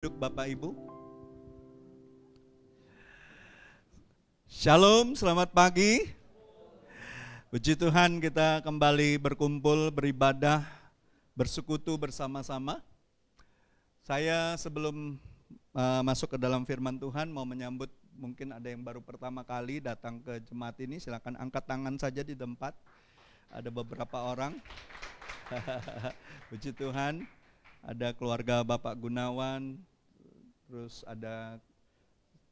Duduk Bapak Ibu. Shalom, selamat pagi. Puji Tuhan kita kembali berkumpul, beribadah, bersekutu bersama-sama. Saya sebelum masuk ke dalam firman Tuhan mau menyambut, mungkin ada yang baru pertama kali datang ke jemaat ini, silakan angkat tangan saja di tempat. Ada beberapa orang. Puji Tuhan, ada keluarga Bapak Gunawan, terus ada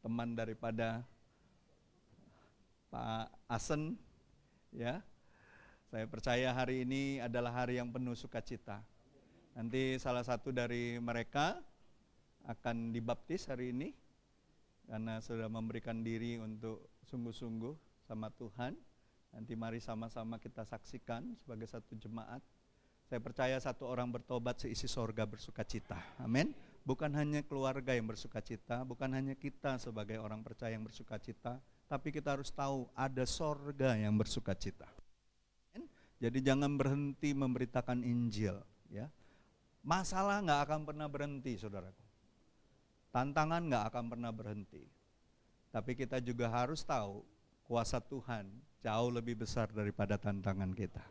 teman daripada Pak Asen, ya. Saya percaya hari ini adalah hari yang penuh sukacita. Nanti salah satu dari mereka akan dibaptis hari ini, karena sudah memberikan diri untuk sungguh-sungguh sama Tuhan. Nanti mari sama-sama kita saksikan sebagai satu jemaat. Saya percaya satu orang bertobat seisi sorga bersukacita. Amin. Bukan hanya keluarga yang bersukacita, bukan hanya kita sebagai orang percaya yang bersukacita, tapi kita harus tahu ada sorga yang bersukacita. Jadi jangan berhenti memberitakan Injil, ya. Masalah nggak akan pernah berhenti, saudaraku. Tantangan nggak akan pernah berhenti. Tapi kita juga harus tahu kuasa Tuhan jauh lebih besar daripada tantangan kita.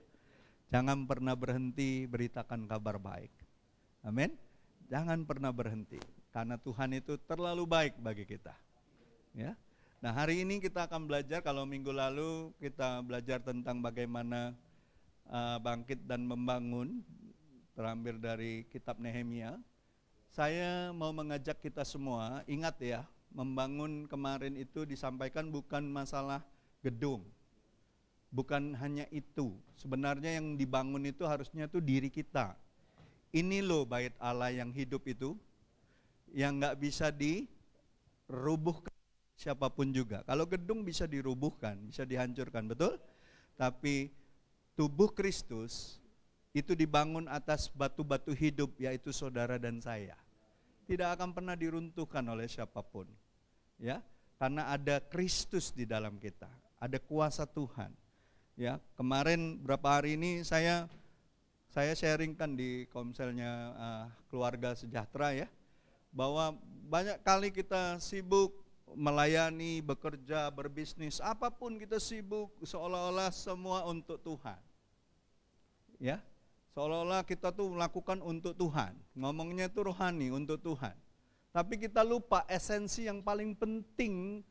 Jangan pernah berhenti beritakan kabar baik. Amin. Jangan pernah berhenti, karena Tuhan itu terlalu baik bagi kita. Ya. Nah, hari ini kita akan belajar, kalau minggu lalu kita belajar tentang bagaimana bangkit dan membangun, terambil dari kitab Nehemia. Saya mau mengajak kita semua, ingat ya, membangun kemarin itu disampaikan bukan masalah gedung. Bukan hanya itu, sebenarnya yang dibangun itu harusnya tuh diri kita. Ini loh bait Allah yang hidup itu, yang gak bisa dirubuhkan siapapun juga. Kalau gedung bisa dirubuhkan, bisa dihancurkan, betul? Tapi tubuh Kristus itu dibangun atas batu-batu hidup, yaitu saudara dan saya. Tidak akan pernah diruntuhkan oleh siapapun, ya, karena ada Kristus di dalam kita, ada kuasa Tuhan. Ya, kemarin berapa hari ini saya sharingkan di komselnya Keluarga Sejahtera, ya, bahwa banyak kali kita sibuk melayani, bekerja, berbisnis, apapun kita sibuk, seolah-olah semua untuk Tuhan. Ya, seolah-olah kita tuh melakukan untuk Tuhan, ngomongnya itu rohani untuk Tuhan. Tapi kita lupa esensi yang paling penting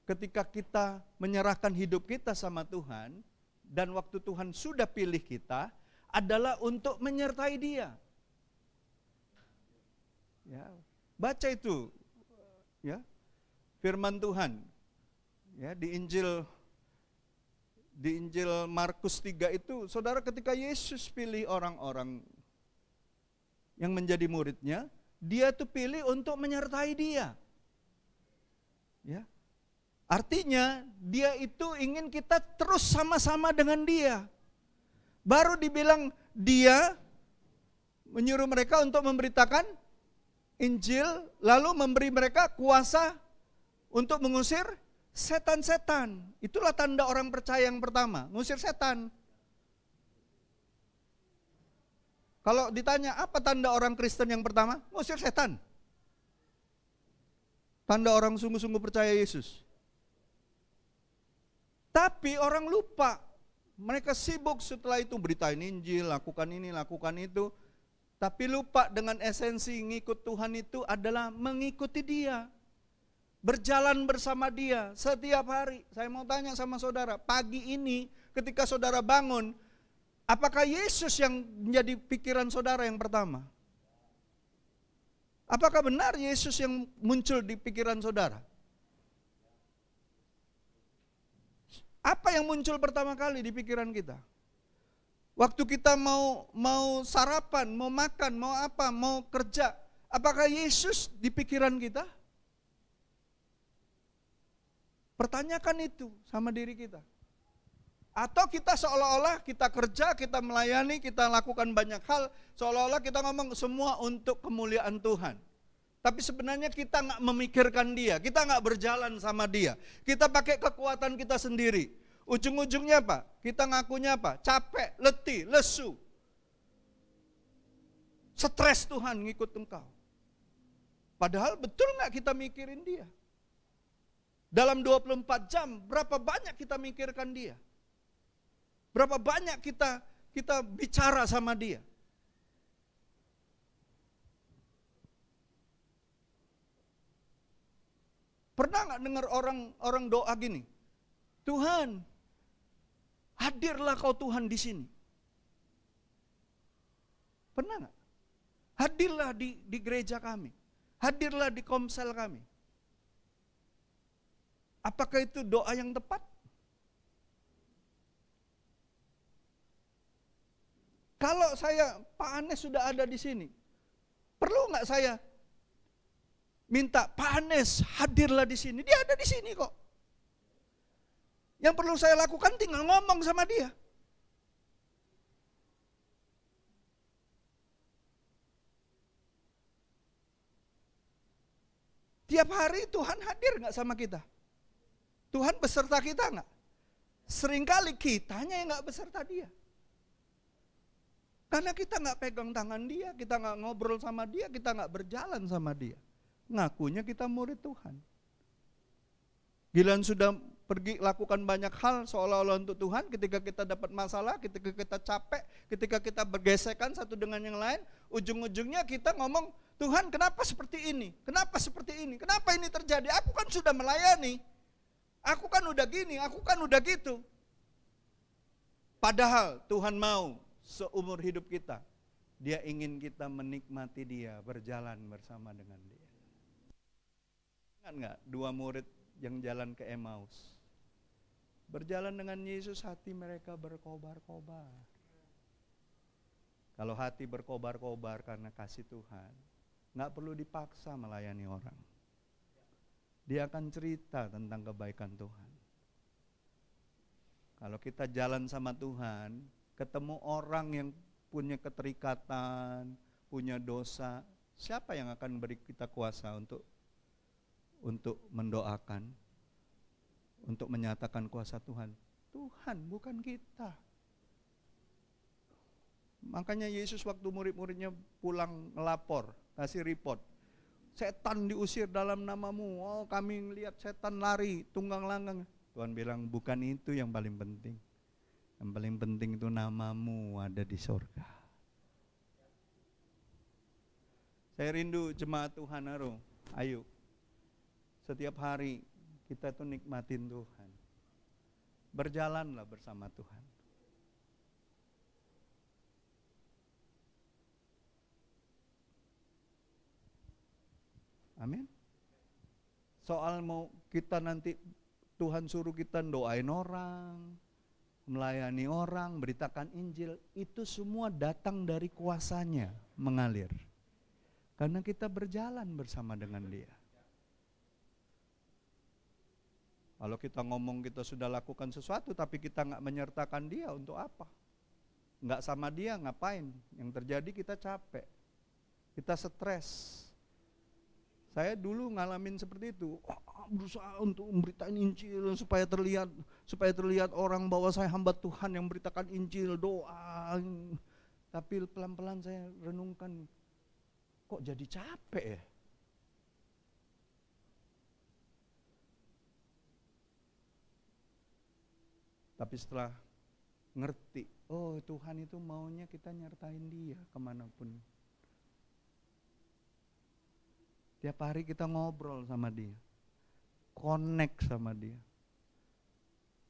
ketika kita menyerahkan hidup kita sama Tuhan, dan waktu Tuhan sudah pilih kita, adalah untuk menyertai Dia. Ya, baca itu, ya, firman Tuhan, ya, di Injil Markus 3 itu, saudara, ketika Yesus pilih orang-orang yang menjadi muridnya, Dia tuh pilih untuk menyertai Dia. Ya. Artinya Dia itu ingin kita terus sama-sama dengan Dia. Baru dibilang Dia menyuruh mereka untuk memberitakan Injil, lalu memberi mereka kuasa untuk mengusir setan-setan. Itulah tanda orang percaya yang pertama, ngusir setan. Kalau ditanya apa tanda orang Kristen yang pertama? Ngusir setan. Tanda orang sungguh-sungguh percaya Yesus. Tapi orang lupa. Mereka sibuk setelah itu beritain Injil, lakukan ini, lakukan itu. Tapi lupa dengan esensi ngikut Tuhan itu adalah mengikuti Dia. Berjalan bersama Dia setiap hari. Saya mau tanya sama saudara, pagi ini ketika saudara bangun, apakah Yesus yang menjadi pikiran saudara yang pertama? Apakah benar Yesus yang muncul di pikiran saudara? Apa yang muncul pertama kali di pikiran kita? Waktu kita mau sarapan, mau makan, mau apa, mau kerja, apakah Yesus di pikiran kita? Pertanyakan itu sama diri kita. Atau kita seolah-olah kita kerja, kita melayani, kita lakukan banyak hal, seolah-olah kita ngomong semua untuk kemuliaan Tuhan. Tapi sebenarnya kita nggak memikirkan Dia, kita nggak berjalan sama Dia. Kita pakai kekuatan kita sendiri. Ujung-ujungnya apa? Kita ngakunya apa? Capek, letih, lesu. Stres Tuhan ngikut engkau. Padahal betul nggak kita mikirin dia? Dalam 24 jam, berapa banyak kita mikirkan dia? Berapa banyak kita bicara sama dia? Pernah nggak dengar orang doa gini? Tuhan, hadirlah kau Tuhan di sini. Pernah nggak? Hadirlah di gereja kami. Hadirlah di komsel kami. Apakah itu doa yang tepat? Kalau Pak Anes sudah ada di sini, perlu nggak saya minta Pak Anes hadirlah di sini? Dia ada di sini kok. Yang perlu saya lakukan tinggal ngomong sama dia. Tiap hari Tuhan hadir nggak sama kita? Tuhan beserta kita nggak? Seringkali kitanya yang nggak beserta dia. Karena kita nggak pegang tangan dia, kita nggak ngobrol sama dia, kita nggak berjalan sama dia. Ngakunya kita murid Tuhan. Giliran sudah pergi lakukan banyak hal seolah-olah untuk Tuhan, ketika kita dapat masalah, ketika kita capek, ketika kita bergesekan satu dengan yang lain, ujung-ujungnya kita ngomong, Tuhan kenapa seperti ini? Kenapa seperti ini? Kenapa ini terjadi? Aku kan sudah melayani. Aku kan udah gini, aku kan udah gitu. Padahal Tuhan mau seumur hidup kita, Dia ingin kita menikmati Dia, berjalan bersama dengan Dia. Ingat nggak 2 murid yang jalan ke Emmaus? Berjalan dengan Yesus, hati mereka berkobar-kobar. Kalau hati berkobar-kobar karena kasih Tuhan, nggak perlu dipaksa melayani orang. Dia akan cerita tentang kebaikan Tuhan. Kalau kita jalan sama Tuhan, ketemu orang yang punya keterikatan, punya dosa, siapa yang akan beri kita kuasa untuk mendoakan, untuk menyatakan kuasa Tuhan? Tuhan, bukan kita. Makanya Yesus waktu murid-muridnya pulang ngelapor, kasih report, setan diusir dalam namamu. Oh, kami lihat setan lari, tunggang langgang. Tuhan bilang, bukan itu yang paling penting. Yang paling penting itu namamu ada di sorga. Saya rindu jemaat Tuhan, ayo. Setiap hari kita tuh nikmatin Tuhan. Berjalanlah bersama Tuhan. Amin. Soal mau kita nanti Tuhan suruh kita doain orang, melayani orang, beritakan Injil, itu semua datang dari kuasanya mengalir. Karena kita berjalan bersama dengan Dia. Kalau kita ngomong kita sudah lakukan sesuatu tapi kita nggak menyertakan Dia, untuk apa? Nggak sama Dia ngapain? Yang terjadi kita capek, kita stres. Saya dulu ngalamin seperti itu, berusaha untuk memberitain Injil supaya terlihat orang bahwa saya hamba Tuhan yang memberitakan Injil, doa. Tapi pelan-pelan saya renungkan, kok jadi capek ya? Tapi setelah ngerti, oh Tuhan itu maunya kita nyertain Dia kemanapun. Tiap hari kita ngobrol sama Dia, connect sama Dia.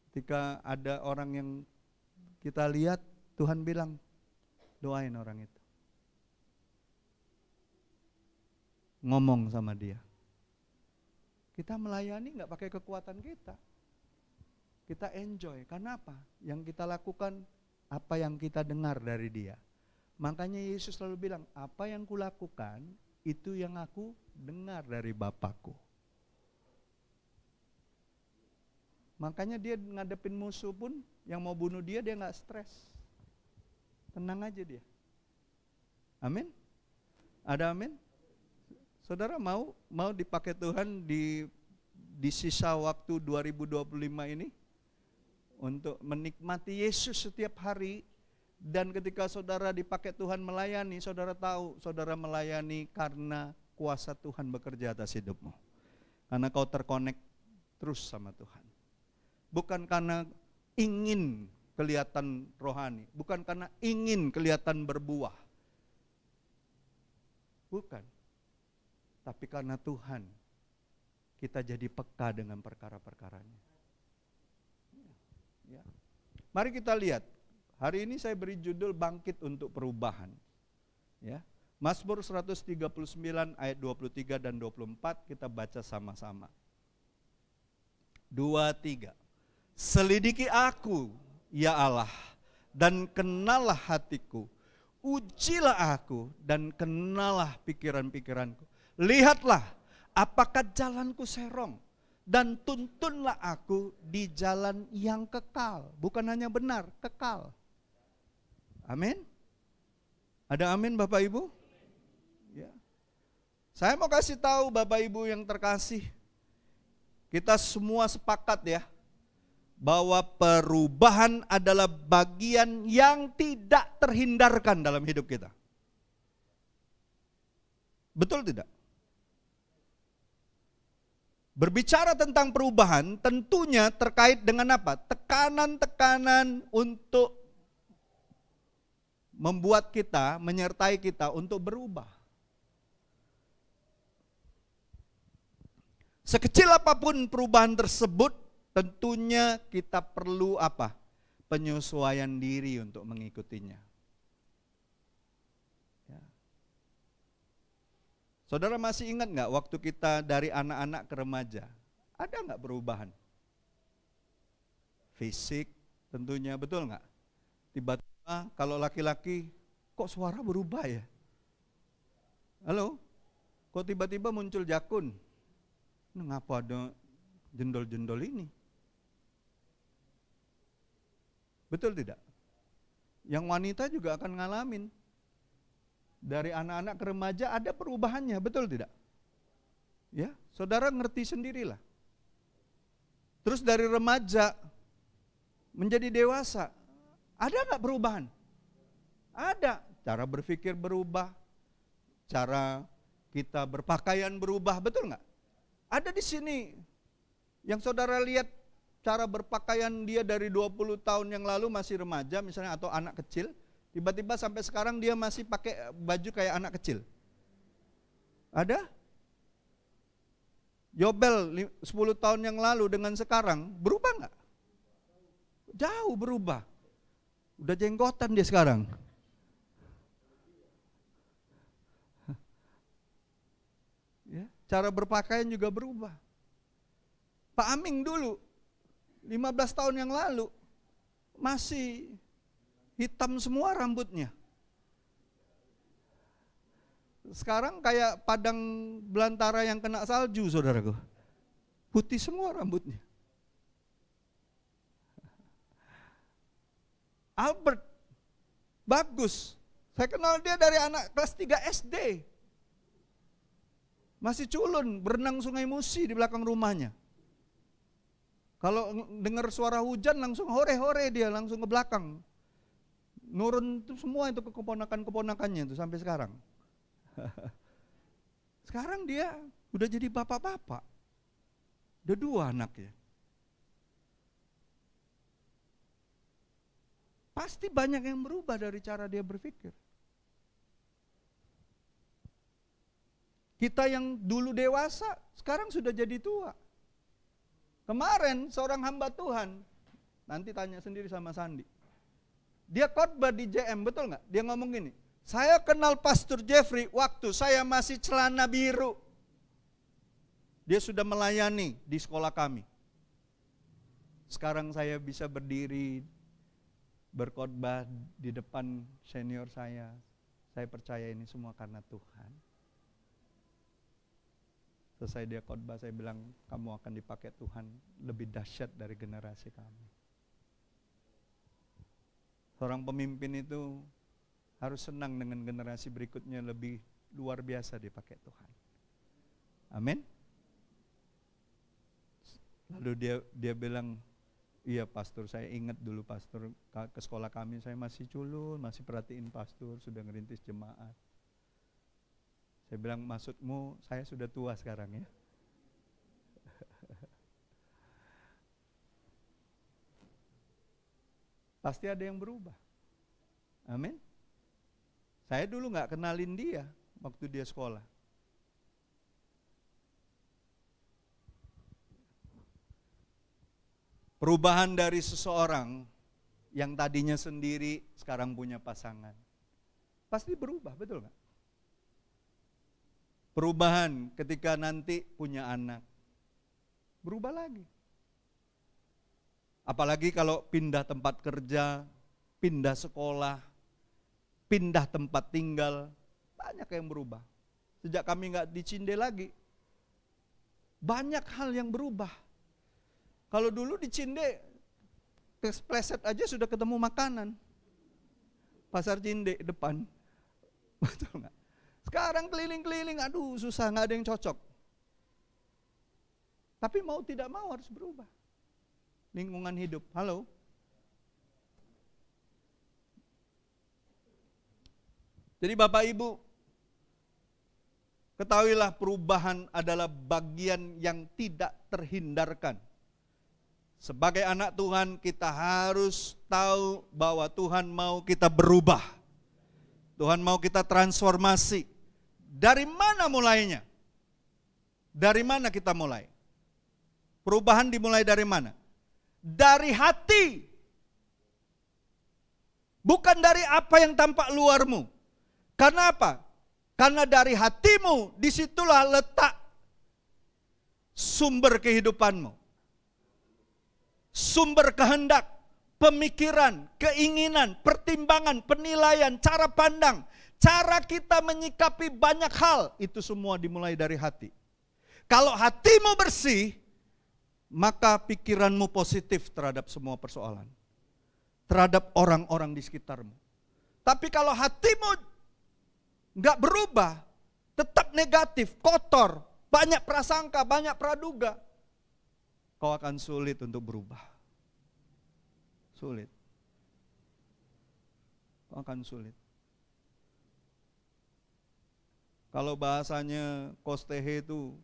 Ketika ada orang yang kita lihat, Tuhan bilang, doain orang itu. Ngomong sama dia. Kita melayani nggak pakai kekuatan kita. Kita enjoy. Karena apa? Yang kita lakukan, apa yang kita dengar dari Dia. Makanya Yesus selalu bilang, apa yang kulakukan, itu yang aku dengar dari Bapakku. Makanya Dia ngadepin musuh pun, yang mau bunuh dia nggak stres. Tenang aja dia. Amin? Ada amin? Saudara mau dipakai Tuhan di sisa waktu 2025 ini? Untuk menikmati Yesus setiap hari. Dan ketika saudara dipakai Tuhan melayani, saudara tahu saudara melayani karena kuasa Tuhan bekerja atas hidupmu. Karena kau terkonek terus sama Tuhan. Bukan karena ingin kelihatan rohani, bukan karena ingin kelihatan berbuah. Bukan. Tapi karena Tuhan, kita jadi peka dengan perkara-perkaranya. Ya. Mari kita lihat. Hari ini saya beri judul Bangkit untuk Perubahan. Ya. Mazmur 139 ayat 23 dan 24 kita baca sama-sama. 2, 3. Selidiki aku, ya Allah, dan kenalah hatiku. Ujilah aku dan kenalah pikiran-pikiranku. Lihatlah apakah jalanku serong, dan tuntunlah aku di jalan yang kekal. Bukan hanya benar, kekal. Amin. Ada amin Bapak Ibu? Ya. Saya mau kasih tahu Bapak Ibu yang terkasih, kita semua sepakat ya, bahwa perubahan adalah bagian yang tidak terhindarkan dalam hidup kita. Betul tidak? Berbicara tentang perubahan tentunya terkait dengan apa? Tekanan-tekanan untuk membuat kita, menyertai kita untuk berubah. Sekecil apapun perubahan tersebut, tentunya kita perlu apa? Penyesuaian diri untuk mengikutinya. Ya. Saudara masih ingat nggak waktu kita dari anak-anak ke remaja? Ada nggak perubahan? Fisik tentunya, betul nggak? Tiba-tiba kalau laki-laki, kok suara berubah ya? Halo? Kok tiba-tiba muncul jakun? Ngapa ada jendol-jendol ini? Betul tidak? Yang wanita juga akan ngalamin. Dari anak-anak ke remaja ada perubahannya, betul tidak? Ya, saudara ngerti sendirilah. Terus dari remaja menjadi dewasa, ada nggak perubahan? Ada. Cara berpikir berubah, cara kita berpakaian berubah, betul nggak? Ada di sini yang saudara lihat cara berpakaian dia dari 20 tahun yang lalu masih remaja misalnya atau anak kecil, tiba-tiba sampai sekarang dia masih pakai baju kayak anak kecil. Ada? Yobel 10 tahun yang lalu dengan sekarang berubah nggak? Jauh berubah. Udah jenggotan dia sekarang. Ya, cara berpakaian juga berubah. Pak Aming dulu 15 tahun yang lalu masih hitam semua rambutnya. Sekarang kayak padang belantara yang kena salju, saudaraku. Putih semua rambutnya. Albert, bagus. Saya kenal dia dari anak kelas 3 SD. Masih culun, berenang Sungai Musi di belakang rumahnya. Kalau dengar suara hujan langsung hore-hore dia, langsung ke belakang. Nurun itu semua itu ke keponakan-keponakannya itu sampai sekarang. Sekarang dia udah jadi bapak-bapak. Udah 2 anaknya. Pasti banyak yang berubah dari cara dia berpikir. Kita yang dulu dewasa, sekarang sudah jadi tua. Kemarin seorang hamba Tuhan, nanti tanya sendiri sama Sandi. Dia khotbah di JM, betul nggak? Dia ngomong gini, saya kenal Pastor Jeffrey waktu saya masih celana biru. Dia sudah melayani di sekolah kami. Sekarang saya bisa berdiri berkhotbah di depan senior saya. Saya percaya ini semua karena Tuhan. Selesai dia khotbah, saya bilang, kamu akan dipakai Tuhan lebih dahsyat dari generasi kami. Seorang pemimpin itu harus senang dengan generasi berikutnya lebih luar biasa dipakai Tuhan. Amin. Lalu dia bilang, iya pastor, saya ingat dulu pastor ke sekolah kami saya masih culun, masih perhatiin pastor, sudah ngerintis jemaat. Saya bilang, maksudmu saya sudah tua sekarang ya? Pasti ada yang berubah. Amin. Saya dulu nggak kenalin dia waktu dia sekolah. Perubahan dari seseorang yang tadinya sendiri sekarang punya pasangan. Pasti berubah, betul nggak? Perubahan ketika nanti punya anak. Berubah lagi. Apalagi kalau pindah tempat kerja, pindah sekolah, pindah tempat tinggal, banyak yang berubah. Sejak kami nggak di Cinde lagi, banyak hal yang berubah. Kalau dulu di Cinde, pleset aja sudah ketemu makanan. Pasar Cinde depan, betul nggak? Sekarang keliling-keliling, aduh susah, nggak ada yang cocok. Tapi mau tidak mau harus berubah. Lingkungan hidup, halo. Jadi Bapak Ibu, ketahuilah perubahan adalah bagian yang tidak terhindarkan. Sebagai anak Tuhan kita harus tahu bahwa Tuhan mau kita berubah. Tuhan mau kita transformasi. Dari mana mulainya? Dari mana kita mulai? Perubahan dimulai dari mana? Dari hati. Bukan dari apa yang tampak luarmu. Karena apa? Karena dari hatimu, disitulah letak sumber kehidupanmu. Sumber kehendak, pemikiran, keinginan, pertimbangan, penilaian, cara pandang, cara kita menyikapi banyak hal, itu semua dimulai dari hati. Kalau hatimu bersih, maka pikiranmu positif terhadap semua persoalan. Terhadap orang-orang di sekitarmu. Tapi kalau hatimu nggak berubah, tetap negatif, kotor, banyak prasangka, banyak praduga, kau akan sulit untuk berubah. Sulit. Kau akan sulit. Kalau bahasanya Kostehe itu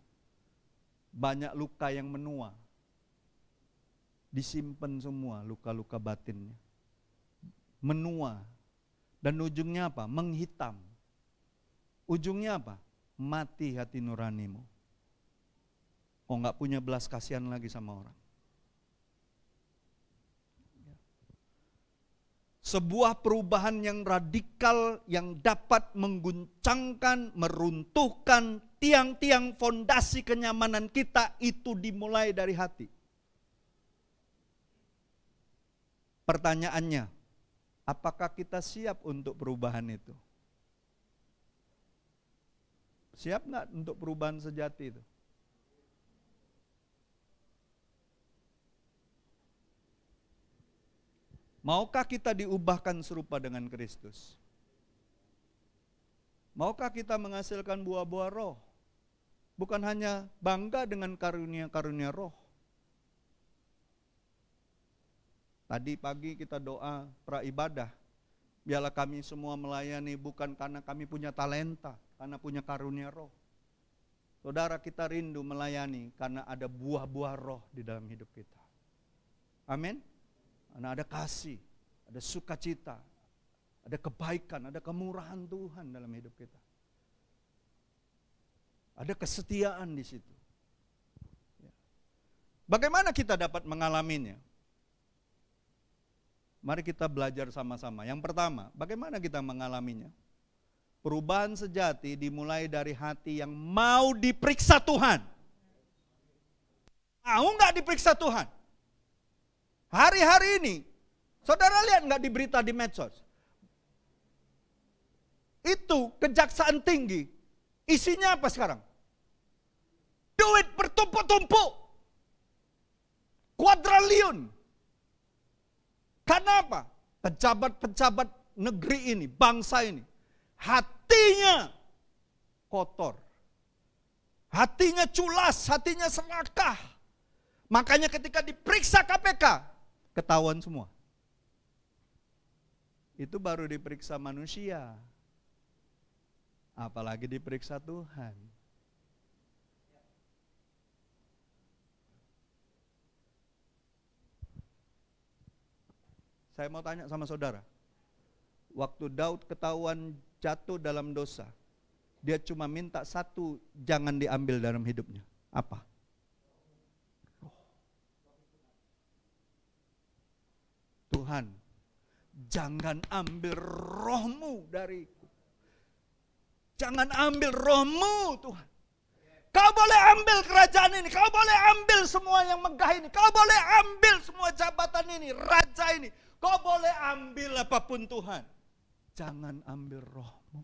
banyak luka yang menua. Disimpan semua luka-luka batinnya. Menua. Dan ujungnya apa? Menghitam. Ujungnya apa? Mati hati nuranimu. Kau nggak punya belas kasihan lagi sama orang. Sebuah perubahan yang radikal yang dapat mengguncangkan, meruntuhkan tiang-tiang fondasi kenyamanan kita itu dimulai dari hati. Pertanyaannya, apakah kita siap untuk perubahan itu? Siap nggak untuk perubahan sejati itu? Maukah kita diubahkan serupa dengan Kristus? Maukah kita menghasilkan buah-buah roh? Bukan hanya bangga dengan karunia-karunia roh. Tadi pagi kita doa praibadah. Biarlah kami semua melayani bukan karena kami punya talenta, karena punya karunia roh. Saudara, kita rindu melayani karena ada buah-buah roh di dalam hidup kita. Amin. Karena ada kasih, ada sukacita, ada kebaikan, ada kemurahan Tuhan dalam hidup kita. Ada kesetiaan di situ. Bagaimana kita dapat mengalaminya? Mari kita belajar sama-sama. Yang pertama, bagaimana kita mengalaminya? Perubahan sejati dimulai dari hati yang mau diperiksa Tuhan. Mau nggak diperiksa Tuhan? Hari-hari ini, saudara lihat nggak di berita di medsos? Itu kejaksaan tinggi, isinya apa sekarang? Duit bertumpuk-tumpuk, kuadriliun. Karena apa? Pejabat-pejabat negeri ini, bangsa ini, hatinya kotor, hatinya culas, hatinya serakah. Makanya ketika diperiksa KPK, ketahuan semua. Itu baru diperiksa manusia. apalagi diperiksa Tuhan. Saya mau tanya sama saudara, waktu Daud ketahuan jatuh dalam dosa, dia cuma minta satu, jangan diambil dalam hidupnya. Apa? Tuhan, jangan ambil rohmu dariku. Jangan ambil rohmu Tuhan. Kau boleh ambil kerajaan ini, kau boleh ambil semua yang megah ini, kau boleh ambil semua jabatan ini, raja ini. Kau boleh ambil apapun Tuhan. Jangan ambil rohmu.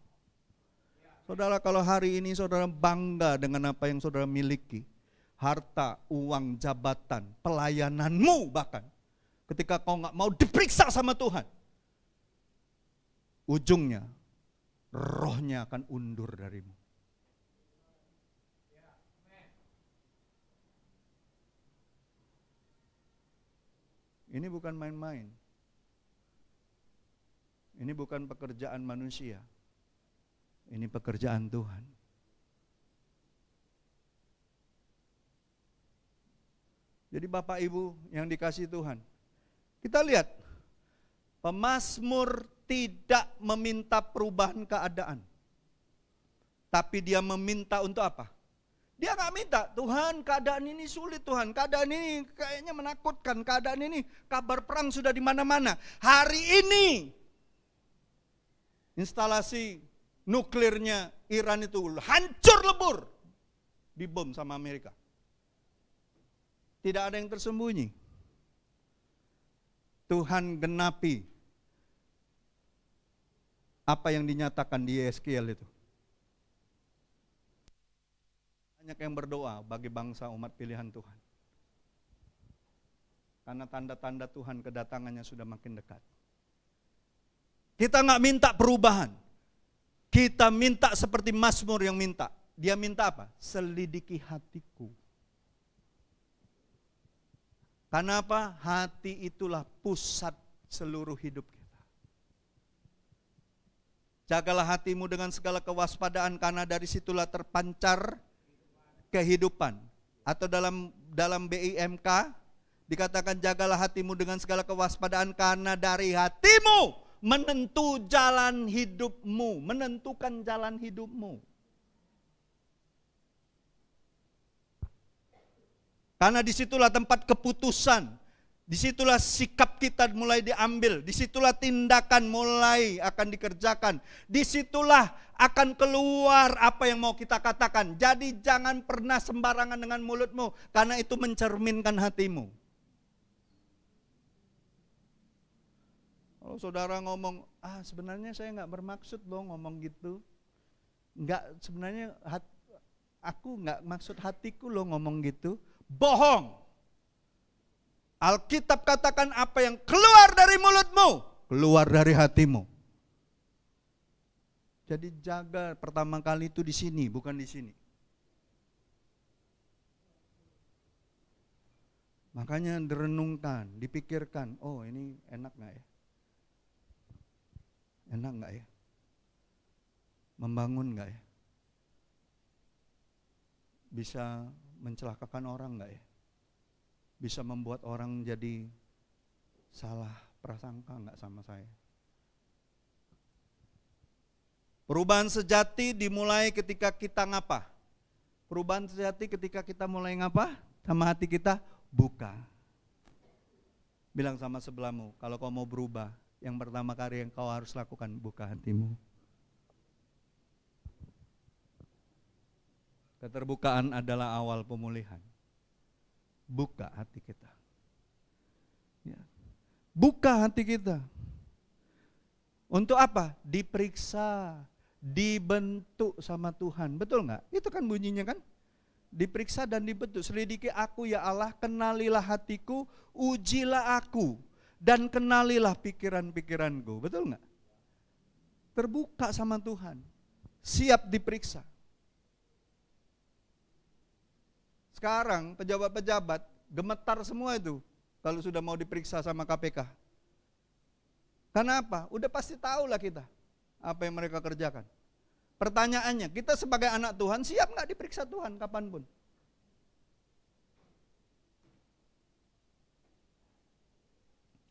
Saudara, kalau hari ini saudara bangga dengan apa yang saudara miliki, harta, uang, jabatan, pelayananmu bahkan, ketika kau nggak mau diperiksa sama Tuhan, ujungnya rohnya akan undur darimu. Ini bukan main-main. Ini bukan pekerjaan manusia. Ini pekerjaan Tuhan. Jadi Bapak Ibu yang dikasihi Tuhan, kita lihat pemazmur tidak meminta perubahan keadaan, tapi dia meminta untuk apa? Dia nggak minta, Tuhan keadaan ini sulit Tuhan, keadaan ini kayaknya menakutkan, keadaan ini kabar perang sudah di mana-mana. Hari ini instalasi nuklirnya Iran itu hancur lebur, dibom sama Amerika. Tidak ada yang tersembunyi. Tuhan genapi apa yang dinyatakan di Yeskiel itu. Banyak yang berdoa bagi bangsa umat pilihan Tuhan. Karena tanda-tanda Tuhan kedatangannya sudah makin dekat. Kita nggak minta perubahan. Kita minta seperti Mazmur yang minta. Dia minta apa? Selidiki hatiku. Karena apa? Hati itulah pusat seluruh hidup kita. Jagalah hatimu dengan segala kewaspadaan, karena dari situlah terpancar kehidupan. Atau dalam BIMK dikatakan jagalah hatimu dengan segala kewaspadaan, karena dari hatimu menentukan jalan hidupmu. Karena disitulah tempat keputusan, disitulah sikap kita mulai diambil, disitulah tindakan mulai akan dikerjakan, disitulah akan keluar apa yang mau kita katakan. Jadi jangan pernah sembarangan dengan mulutmu, karena itu mencerminkan hatimu. Kalau saudara ngomong, sebenarnya saya nggak bermaksud loh ngomong gitu. Nggak, sebenarnya aku nggak maksud hatiku loh ngomong gitu. Bohong. Alkitab katakan apa yang keluar dari mulutmu, keluar dari hatimu. Jadi jaga pertama kali itu di sini, bukan di sini. Makanya direnungkan, dipikirkan, oh ini enak nggak ya? Enak nggak ya? Membangun nggak ya? Bisa mencelakakan orang nggak ya? Bisa membuat orang jadi salah prasangka nggak sama saya? Perubahan sejati dimulai ketika kita ngapa? Perubahan sejati ketika kita mulai ngapa? Sama hati kita, buka. Bilang sama sebelahmu, kalau kau mau berubah, yang pertama kali yang kau harus lakukan, buka hatimu. Keterbukaan adalah awal pemulihan. Buka hati kita. Ya. Buka hati kita. Untuk apa? Diperiksa, dibentuk sama Tuhan. Betul nggak? Itu kan bunyinya kan? Diperiksa dan dibentuk. Selidiki aku ya Allah, kenalilah hatiku, ujilah aku, dan kenalilah pikiran-pikiranku. Betul nggak? Terbuka sama Tuhan. Siap diperiksa. Sekarang pejabat-pejabat gemetar semua itu kalau sudah mau diperiksa sama KPK. Karena apa? Udah pasti tahu lah kita apa yang mereka kerjakan. Pertanyaannya, kita sebagai anak Tuhan siap nggak diperiksa Tuhan kapanpun?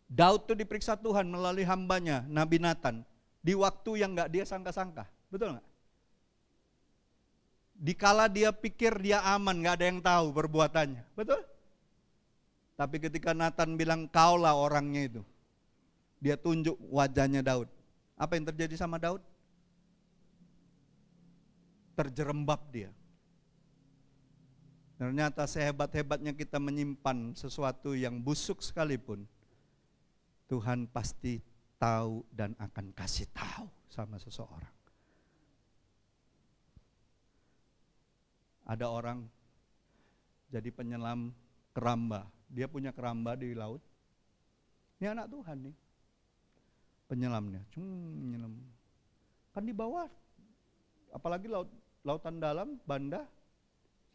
Daud tuh diperiksa Tuhan melalui hambanya, Nabi Nathan, di waktu yang nggak dia sangka-sangka, betul nggak? Dikala dia pikir dia aman, nggak ada yang tahu perbuatannya, betul? Tapi ketika Nathan bilang kaulah orangnya itu, dia tunjuk wajahnya Daud. Apa yang terjadi sama Daud? Terjerembab dia. Ternyata sehebat-hebatnya kita menyimpan sesuatu yang busuk sekalipun, Tuhan pasti tahu dan akan kasih tahu sama seseorang. Ada orang jadi penyelam keramba. Dia punya keramba di laut. Ini anak Tuhan nih. Penyelamnya. Menyelam. Kan di bawah. Apalagi lautan dalam, Banda.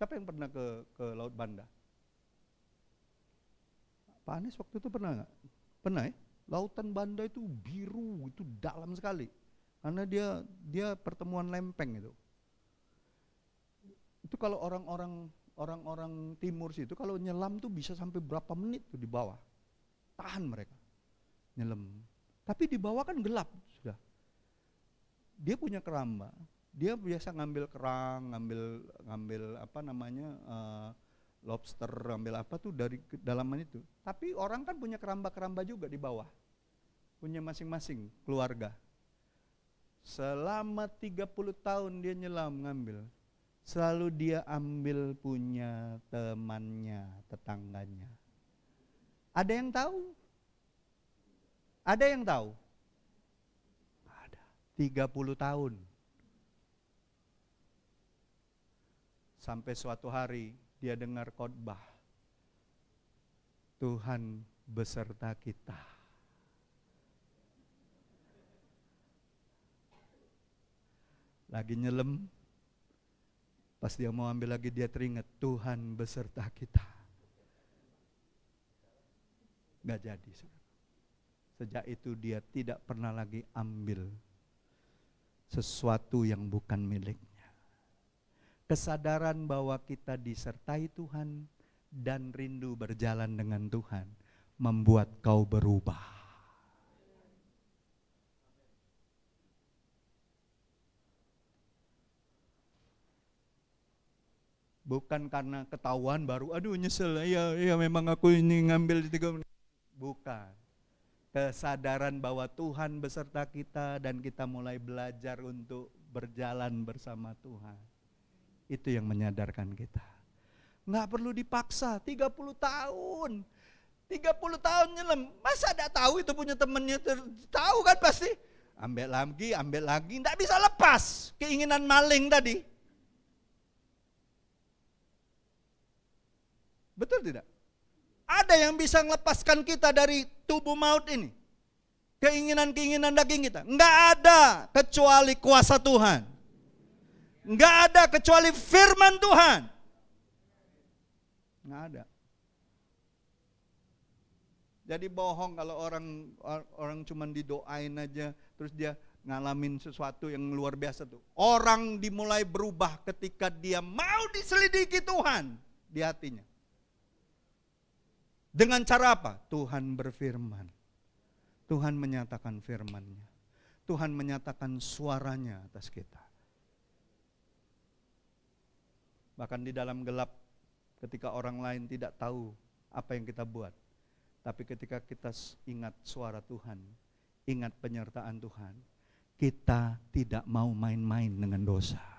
Siapa yang pernah ke Laut Banda? Pak Anies waktu itu pernah nggak? Pernah ya? Lautan Banda itu biru, itu dalam sekali. Karena dia pertemuan lempeng itu. Itu kalau orang timur situ kalau nyelam tuh bisa sampai berapa menit tuh di bawah. Tahan mereka. Nyelam. Tapi di bawah kan gelap sudah. Dia punya keramba. Dia biasa ngambil kerang, ngambil apa namanya lobster, ngambil apa tuh dari kedalaman itu. Tapi orang kan punya keramba-keramba juga di bawah. Punya masing-masing keluarga. Selama 30 tahun dia nyelam ngambil. Selalu dia ambil punya temannya, tetangganya. Ada yang tahu? Ada yang tahu? Ada. 30 tahun. Sampai suatu hari dia dengar khotbah. Tuhan beserta kita. Lagi nyelam, pas dia mau ambil lagi dia teringat Tuhan beserta kita. Gak jadi. Sejak itu dia tidak pernah lagi ambil sesuatu yang bukan miliknya. Kesadaran bahwa kita disertai Tuhan dan rindu berjalan dengan Tuhan membuat kau berubah. Bukan karena ketahuan baru, aduh nyesel, ya memang aku ini ngambil di 3 menit. Bukan. Kesadaran bahwa Tuhan beserta kita dan kita mulai belajar untuk berjalan bersama Tuhan. Itu yang menyadarkan kita. Nggak perlu dipaksa, 30 tahun. 30 tahun nyelam, masa ada tahu itu punya temennya, tahu kan pasti. Ambil lagi, nggak bisa lepas keinginan maling tadi. Betul tidak? Ada yang bisa melepaskan kita dari tubuh maut ini. Keinginan-keinginan daging kita. Nggak ada kecuali kuasa Tuhan. Nggak ada kecuali firman Tuhan. Nggak ada. Jadi bohong kalau orang cuman didoain aja, terus dia ngalamin sesuatu yang luar biasa tuh. Orang dimulai berubah ketika dia mau diselidiki Tuhan di hatinya. Dengan cara apa? Tuhan berfirman. Tuhan menyatakan firman-Nya. Tuhan menyatakan suaranya atas kita. Bahkan di dalam gelap ketika orang lain tidak tahu apa yang kita buat. Tapi ketika kita ingat suara Tuhan, ingat penyertaan Tuhan, kita tidak mau main-main dengan dosa.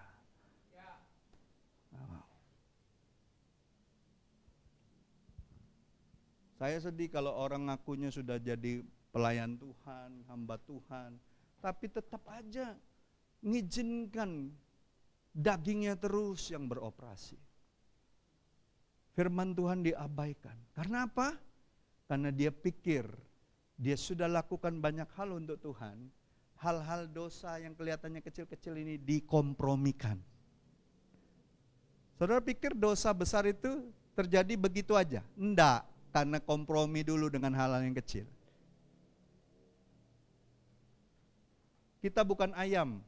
Saya sedih kalau orang ngakunya sudah jadi pelayan Tuhan, hamba Tuhan, tapi tetap aja ngizinkan dagingnya terus yang beroperasi. Firman Tuhan diabaikan. Karena apa? Karena dia pikir dia sudah lakukan banyak hal untuk Tuhan. Hal-hal dosa yang kelihatannya kecil-kecil ini dikompromikan. Saudara pikir dosa besar itu terjadi begitu aja? Enggak, karena kompromi dulu dengan hal-hal yang kecil. Kita bukan ayam.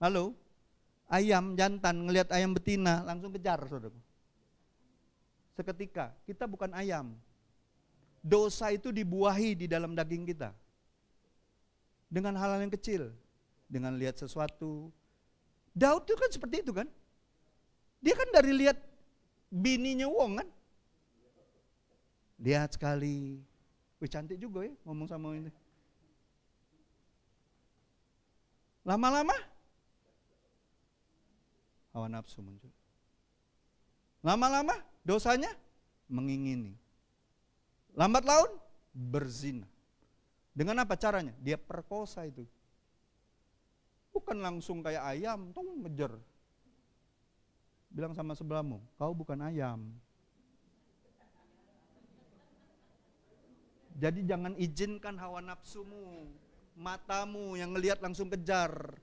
Halo? Ayam jantan ngelihat ayam betina langsung kejar, saudara. Seketika, kita bukan ayam. Dosa itu dibuahi di dalam daging kita. Dengan hal-hal yang kecil. Dengan lihat sesuatu. Daud itu kan seperti itu kan. Dia kan dari lihat bininya wong kan. Lihat sekali. Wih, cantik juga ya ngomong sama ini. Lama-lama hawa nafsu muncul. Lama-lama dosanya mengingini. Lambat laun berzina. Dengan apa caranya? Dia perkosa itu. Bukan langsung kayak ayam, tong ngejar. Bilang sama sebelahmu, kau bukan ayam. Jadi jangan izinkan hawa nafsumu, matamu yang ngelihat langsung kejar.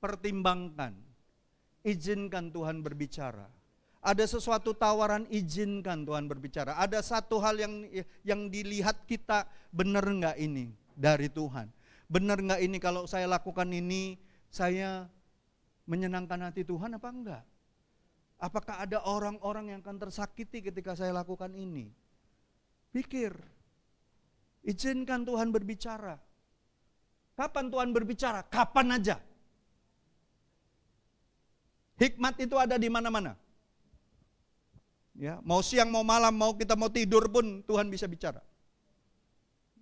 Pertimbangkan, izinkan Tuhan berbicara. Ada sesuatu tawaran, izinkan Tuhan berbicara. Ada satu hal yang dilihat kita, benar enggak ini dari Tuhan? Benar enggak ini kalau saya lakukan ini, saya menyenangkan hati Tuhan apa enggak? Apakah ada orang-orang yang akan tersakiti ketika saya lakukan ini? Pikir, izinkan Tuhan berbicara. Kapan Tuhan berbicara? Kapan aja. Hikmat itu ada di mana-mana. Ya, mau siang, mau malam, kita mau tidur pun Tuhan bisa bicara.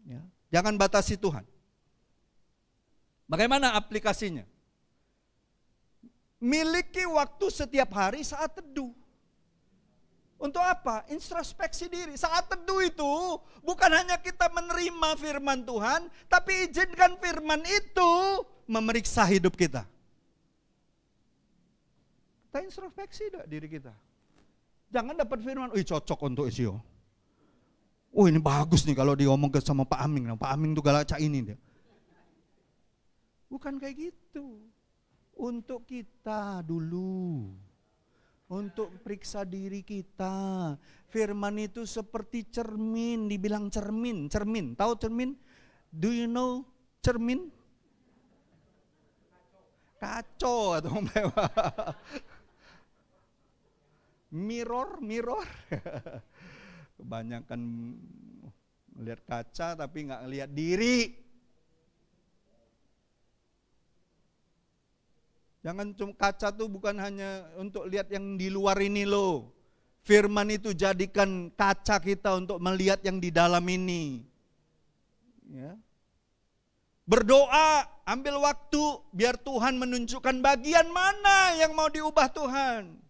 Ya, jangan batasi Tuhan. Bagaimana aplikasinya? Miliki waktu setiap hari saat teduh. Untuk apa? Introspeksi diri. Saat teduh itu bukan hanya kita menerima firman Tuhan, tapi izinkan firman itu memeriksa hidup kita. Kita introspeksi diri kita. Jangan dapat firman, cocok untuk Isio. Ini bagus nih kalau diomong sama Pak Aming. Pak Aming tuh galak cak ini dia. Bukan kayak gitu. Untuk kita dulu. Untuk periksa diri kita. Firman itu seperti cermin, dibilang cermin. Cermin, tahu cermin? Do you know cermin? Kaco atau mirror. Kebanyakan melihat kaca tapi nggak ngelihat diri. Jangan cuma kaca tuh bukan hanya untuk lihat yang di luar ini loh. Firman itu jadikan kaca kita untuk melihat yang di dalam ini. Ya. Berdoa, ambil waktu biar Tuhan menunjukkan bagian mana yang mau diubah Tuhan.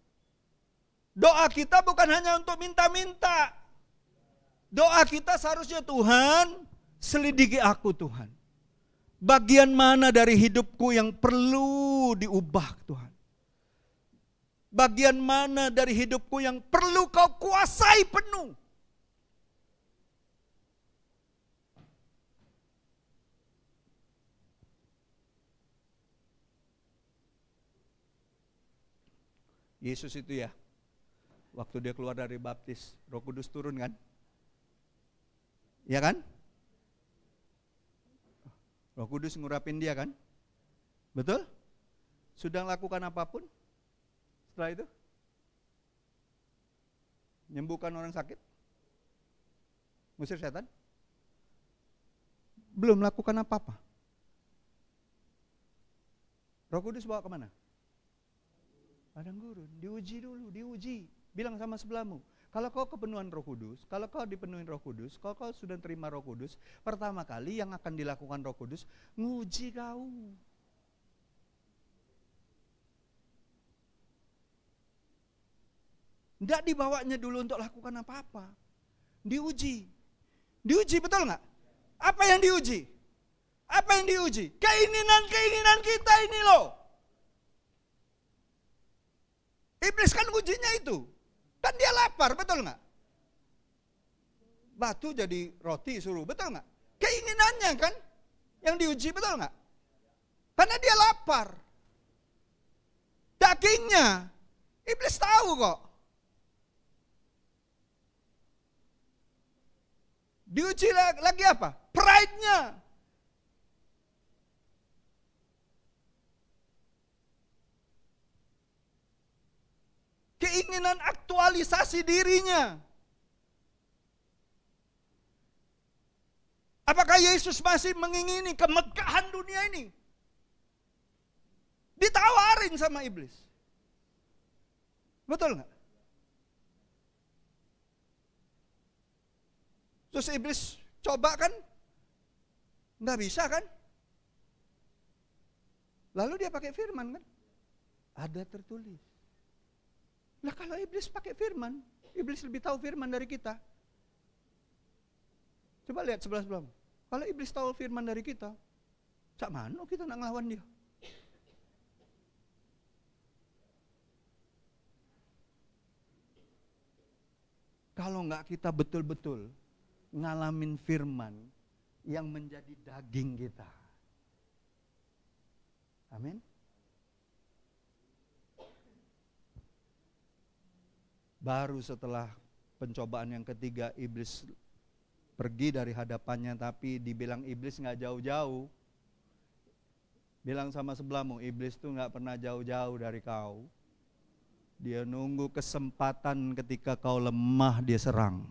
Doa kita bukan hanya untuk minta-minta. Doa kita seharusnya, Tuhan, selidiki aku Tuhan. Bagian mana dari hidupku yang perlu diubah Tuhan? Bagian mana dari hidupku yang perlu kau kuasai penuh? Yesus itu ya, waktu dia keluar dari baptis, Roh Kudus turun kan? Ya kan? Roh Kudus ngurapin dia kan? Betul? Sudah lakukan apapun setelah itu? Menyembuhkan orang sakit? Ngusir setan? Belum lakukan apa-apa. Roh Kudus bawa kemana? Padang gurun, diuji dulu, diuji. Bilang sama sebelahmu, kalau kau kepenuhan Roh Kudus, kalau kau dipenuhi Roh Kudus, kalau kau sudah terima Roh Kudus, pertama kali yang akan dilakukan Roh Kudus, nguji kau. Tidak dibawanya dulu untuk lakukan apa-apa. Diuji. Diuji betul nggak? Apa yang diuji? Apa yang diuji? Keinginan-keinginan kita ini loh. Iblis kan ujinya itu. Kan dia lapar, betul nggak? Batu jadi roti suruh, betul nggak? Keinginannya kan yang diuji, betul nggak? Karena dia lapar. Dagingnya, iblis tahu kok. Diuji lagi apa? Pride-nya. keinginan aktualisasi dirinya. Apakah Yesus masih mengingini kemegahan dunia ini? Ditawarin sama iblis. Betul nggak? Terus iblis coba kan? Nggak bisa kan? Lalu dia pakai firman kan? Ada tertulis. Nah kalau iblis pakai firman, iblis lebih tahu firman dari kita. Coba lihat sebelah-sebelah. Kalau iblis tahu firman dari kita, cak mana kita nak ngelawan dia? Kalau nggak kita betul-betul ngalamin firman yang menjadi daging kita. Amin. Baru setelah pencobaan yang ketiga, iblis pergi dari hadapannya, tapi dibilang iblis nggak jauh-jauh. Bilang sama sebelahmu, iblis tuh nggak pernah jauh-jauh dari kau. Dia nunggu kesempatan ketika kau lemah dia serang.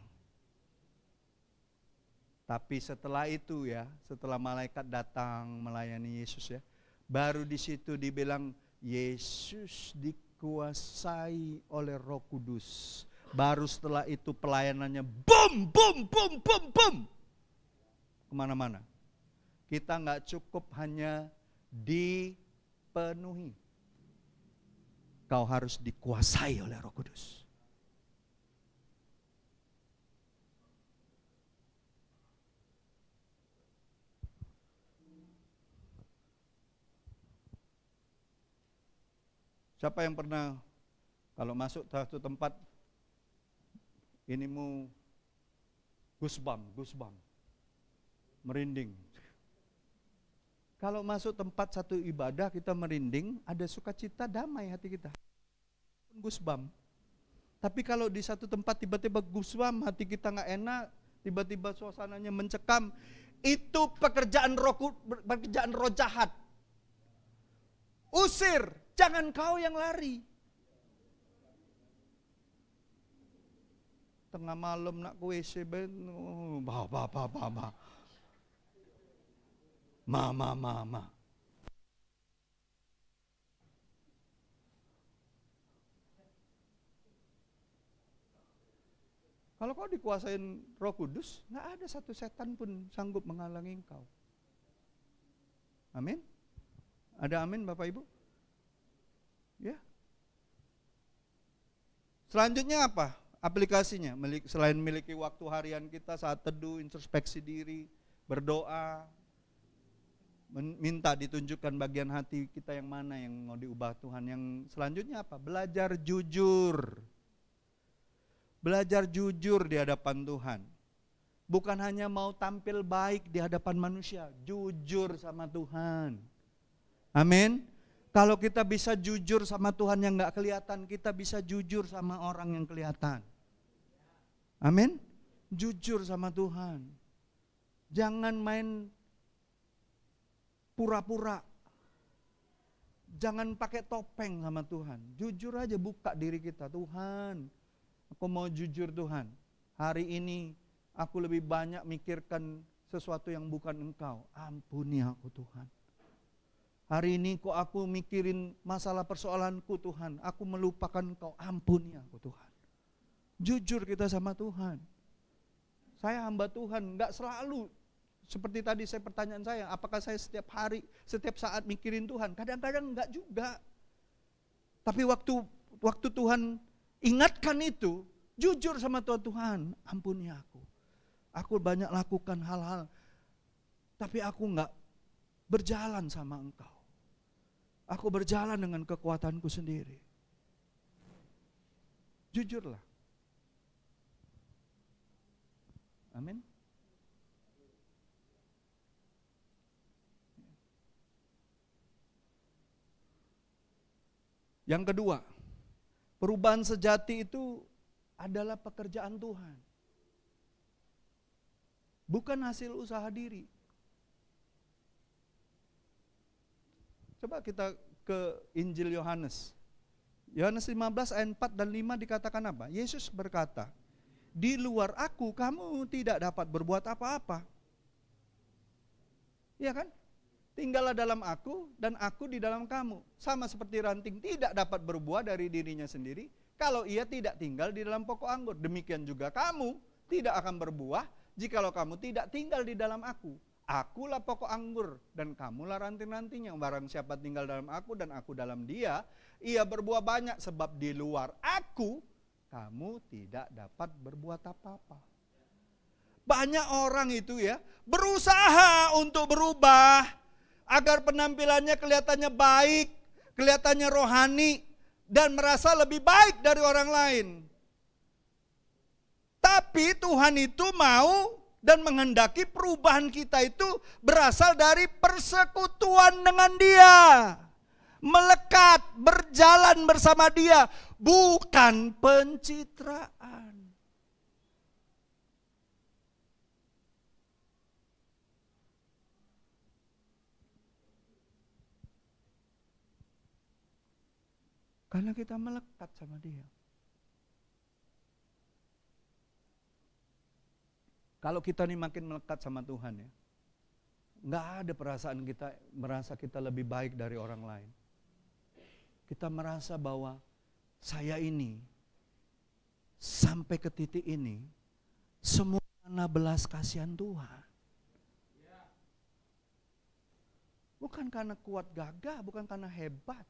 Tapi setelah itu ya, setelah malaikat datang melayani Yesus ya, baru di situ dibilang Yesus dikuasai oleh Roh Kudus. Baru setelah itu pelayanannya bum bum bum bum bum kemana-mana. Kita nggak cukup hanya dipenuhi, kau harus dikuasai oleh Roh Kudus. Siapa yang pernah kalau masuk satu tempat ini mau goosebump, merinding. Kalau masuk tempat satu ibadah kita merinding, ada sukacita, damai hati kita. Goosebump. Tapi kalau di satu tempat tiba-tiba goosebump, hati kita nggak enak, tiba-tiba suasananya mencekam, itu pekerjaan roh jahat. Usir, jangan kau yang lari. Tengah malam nak ke WC, mama. Kalau kau dikuasain Roh Kudus, nggak ada satu setan pun sanggup menghalangi engkau. Amin. Ada amin Bapak Ibu? Ya. Selanjutnya apa? Aplikasinya, selain memiliki waktu harian kita saat teduh, introspeksi diri, berdoa, minta ditunjukkan bagian hati kita yang mana yang mau diubah Tuhan. Yang selanjutnya apa? Belajar jujur. Belajar jujur di hadapan Tuhan. Bukan hanya mau tampil baik di hadapan manusia, jujur sama Tuhan. Amin. Kalau kita bisa jujur sama Tuhan yang gak kelihatan, kita bisa jujur sama orang yang kelihatan. Amin. Jujur sama Tuhan. Jangan main pura-pura. Jangan pakai topeng sama Tuhan. Jujur aja, buka diri kita. Tuhan, aku mau jujur Tuhan. Hari ini aku lebih banyak mikirkan sesuatu yang bukan Engkau. Ampuni aku Tuhan. Hari ini kok aku mikirin masalah persoalanku Tuhan. Aku melupakan Engkau. Ampuni aku Tuhan. Jujur kita sama Tuhan. Saya hamba Tuhan, enggak selalu seperti tadi pertanyaan saya, apakah saya setiap hari, setiap saat mikirin Tuhan? Kadang-kadang enggak juga. Tapi waktu Tuhan ingatkan itu, jujur sama Tuhan, Tuhan, ampuni aku. Aku banyak lakukan hal-hal, tapi aku enggak berjalan sama Engkau. Aku berjalan dengan kekuatanku sendiri. Jujurlah. Amin. Yang kedua, perubahan sejati itu adalah pekerjaan Tuhan. Bukan hasil usaha diri. Coba kita ke Injil Yohanes. Yohanes 15 ayat 4 dan 5 dikatakan apa? Yesus berkata, di luar aku kamu tidak dapat berbuat apa-apa. Iya kan? Tinggallah dalam aku dan aku di dalam kamu. Sama seperti ranting tidak dapat berbuah dari dirinya sendiri kalau ia tidak tinggal di dalam pokok anggur. Demikian juga kamu tidak akan berbuah jikalau kamu tidak tinggal di dalam aku. Akulah pokok anggur dan kamulah ranting-rantingnya. Barang siapa tinggal dalam aku dan aku dalam dia, ia berbuah banyak, sebab di luar aku kamu tidak dapat berbuat apa-apa. Banyak orang itu ya berusaha untuk berubah agar penampilannya kelihatannya baik, kelihatannya rohani, dan merasa lebih baik dari orang lain. Tapi Tuhan itu mau dan menghendaki perubahan kita itu berasal dari persekutuan dengan Dia. Melekat, berjalan bersama Dia, bukan pencitraan. Karena kita melekat sama Dia. Kalau kita nih makin melekat sama Tuhan ya, nggak ada perasaan kita merasa kita lebih baik dari orang lain. Kita merasa bahwa saya ini sampai ke titik ini semua karena belas kasihan Tuhan. Bukan karena kuat gagah, bukan karena hebat.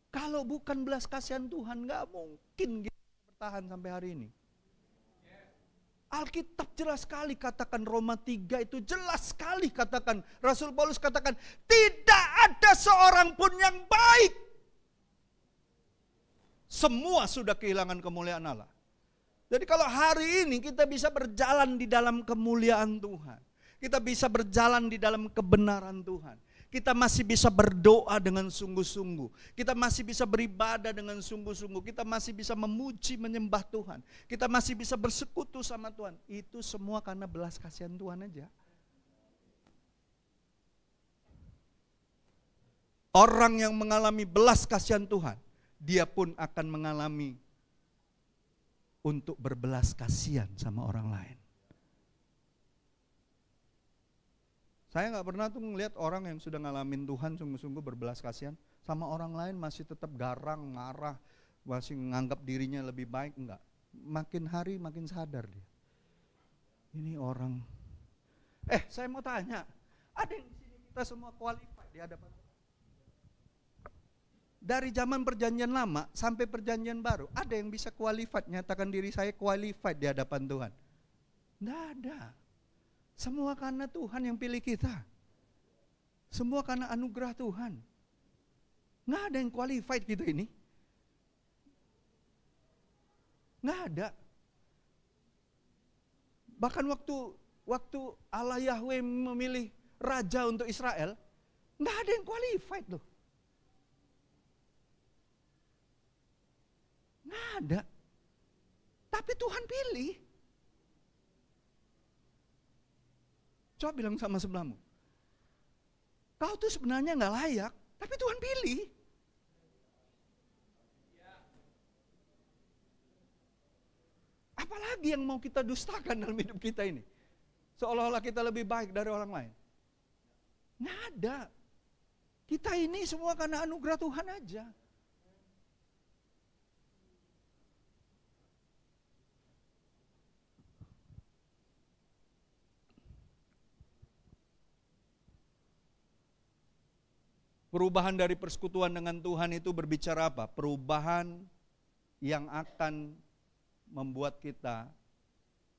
Kalau bukan belas kasihan Tuhan, nggak mungkin kita bertahan sampai hari ini. Alkitab jelas sekali katakan, Roma 3 itu jelas sekali katakan, Rasul Paulus katakan, tidak ada seorang pun yang baik. Semua sudah kehilangan kemuliaan Allah. Jadi kalau hari ini kita bisa berjalan di dalam kemuliaan Tuhan, kita bisa berjalan di dalam kebenaran Tuhan, kita masih bisa berdoa dengan sungguh-sungguh, kita masih bisa beribadah dengan sungguh-sungguh, kita masih bisa memuji menyembah Tuhan, kita masih bisa bersekutu sama Tuhan. Itu semua karena belas kasihan Tuhan aja. Orang yang mengalami belas kasihan Tuhan, dia pun akan mengalami untuk berbelas kasihan sama orang lain. Saya nggak pernah tuh ngelihat orang yang sudah ngalamin Tuhan sungguh-sungguh berbelas kasihan sama orang lain masih tetap garang, marah, masih menganggap dirinya lebih baik. Enggak. Makin hari makin sadar dia. Ini orang. Saya mau tanya, ada yang di sini kita semua qualified di hadapan Tuhan? Dari zaman perjanjian lama sampai perjanjian baru, ada yang bisa qualified, nyatakan diri saya qualified di hadapan Tuhan? Nggak ada. Semua karena Tuhan yang pilih kita. Semua karena anugerah Tuhan. Nggak ada yang qualified gitu ini. Nggak ada. Bahkan waktu Allah Yahweh memilih raja untuk Israel, nggak ada yang qualified loh. Nggak ada. Tapi Tuhan pilih. Coba bilang sama sebelahmu, kau tuh sebenarnya nggak layak, tapi Tuhan pilih. Apalagi yang mau kita dustakan dalam hidup kita ini? Seolah-olah kita lebih baik dari orang lain. Nggak ada. Kita ini semua karena anugerah Tuhan aja. Perubahan dari persekutuan dengan Tuhan itu berbicara apa? Perubahan yang akan membuat kita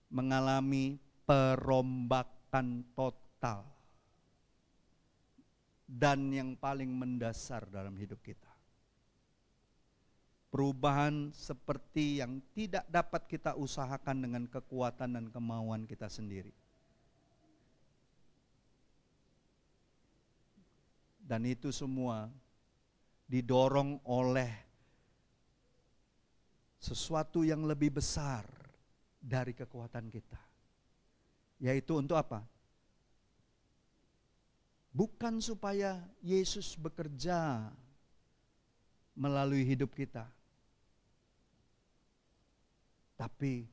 mengalami perombakan total. Dan yang paling mendasar dalam hidup kita. Perubahan seperti yang tidak dapat kita usahakan dengan kekuatan dan kemauan kita sendiri. Dan itu semua didorong oleh sesuatu yang lebih besar dari kekuatan kita. Yaitu untuk apa? Bukan supaya Yesus bekerja melalui hidup kita. Tapi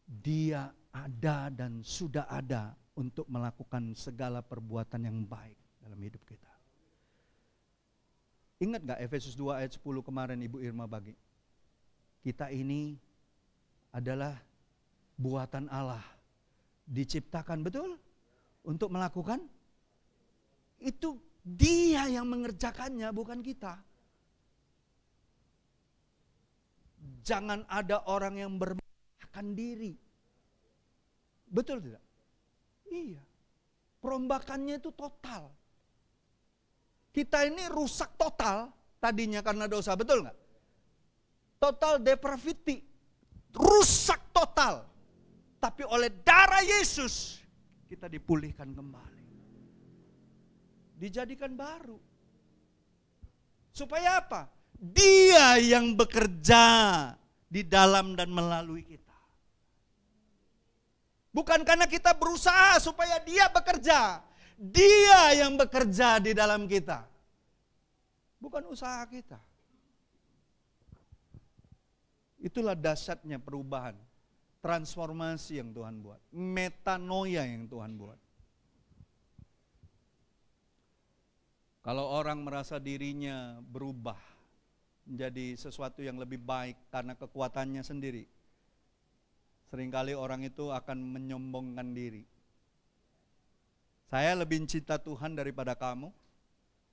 Dia ada dan sudah ada untuk melakukan segala perbuatan yang baik dalam hidup kita. Ingat gak Efesus 2 ayat 10 kemarin Ibu Irma bagi? Kita ini adalah buatan Allah. Diciptakan, betul? Untuk melakukan itu. Dia yang mengerjakannya, bukan kita. Jangan ada orang yang bermegahkan diri. Betul tidak? Iya. Perombakannya itu total. Kita ini rusak total tadinya karena dosa, betul nggak? Total depravity. Rusak total. Tapi oleh darah Yesus kita dipulihkan kembali. Dijadikan baru. Supaya apa? Dia yang bekerja di dalam dan melalui kita. Bukan karena kita berusaha supaya Dia bekerja. Dia yang bekerja di dalam kita. Bukan usaha kita. Itulah dahsyatnya perubahan. Transformasi yang Tuhan buat. Metanoia yang Tuhan buat. Kalau orang merasa dirinya berubah menjadi sesuatu yang lebih baik karena kekuatannya sendiri, seringkali orang itu akan menyombongkan diri. Saya lebih cinta Tuhan daripada kamu,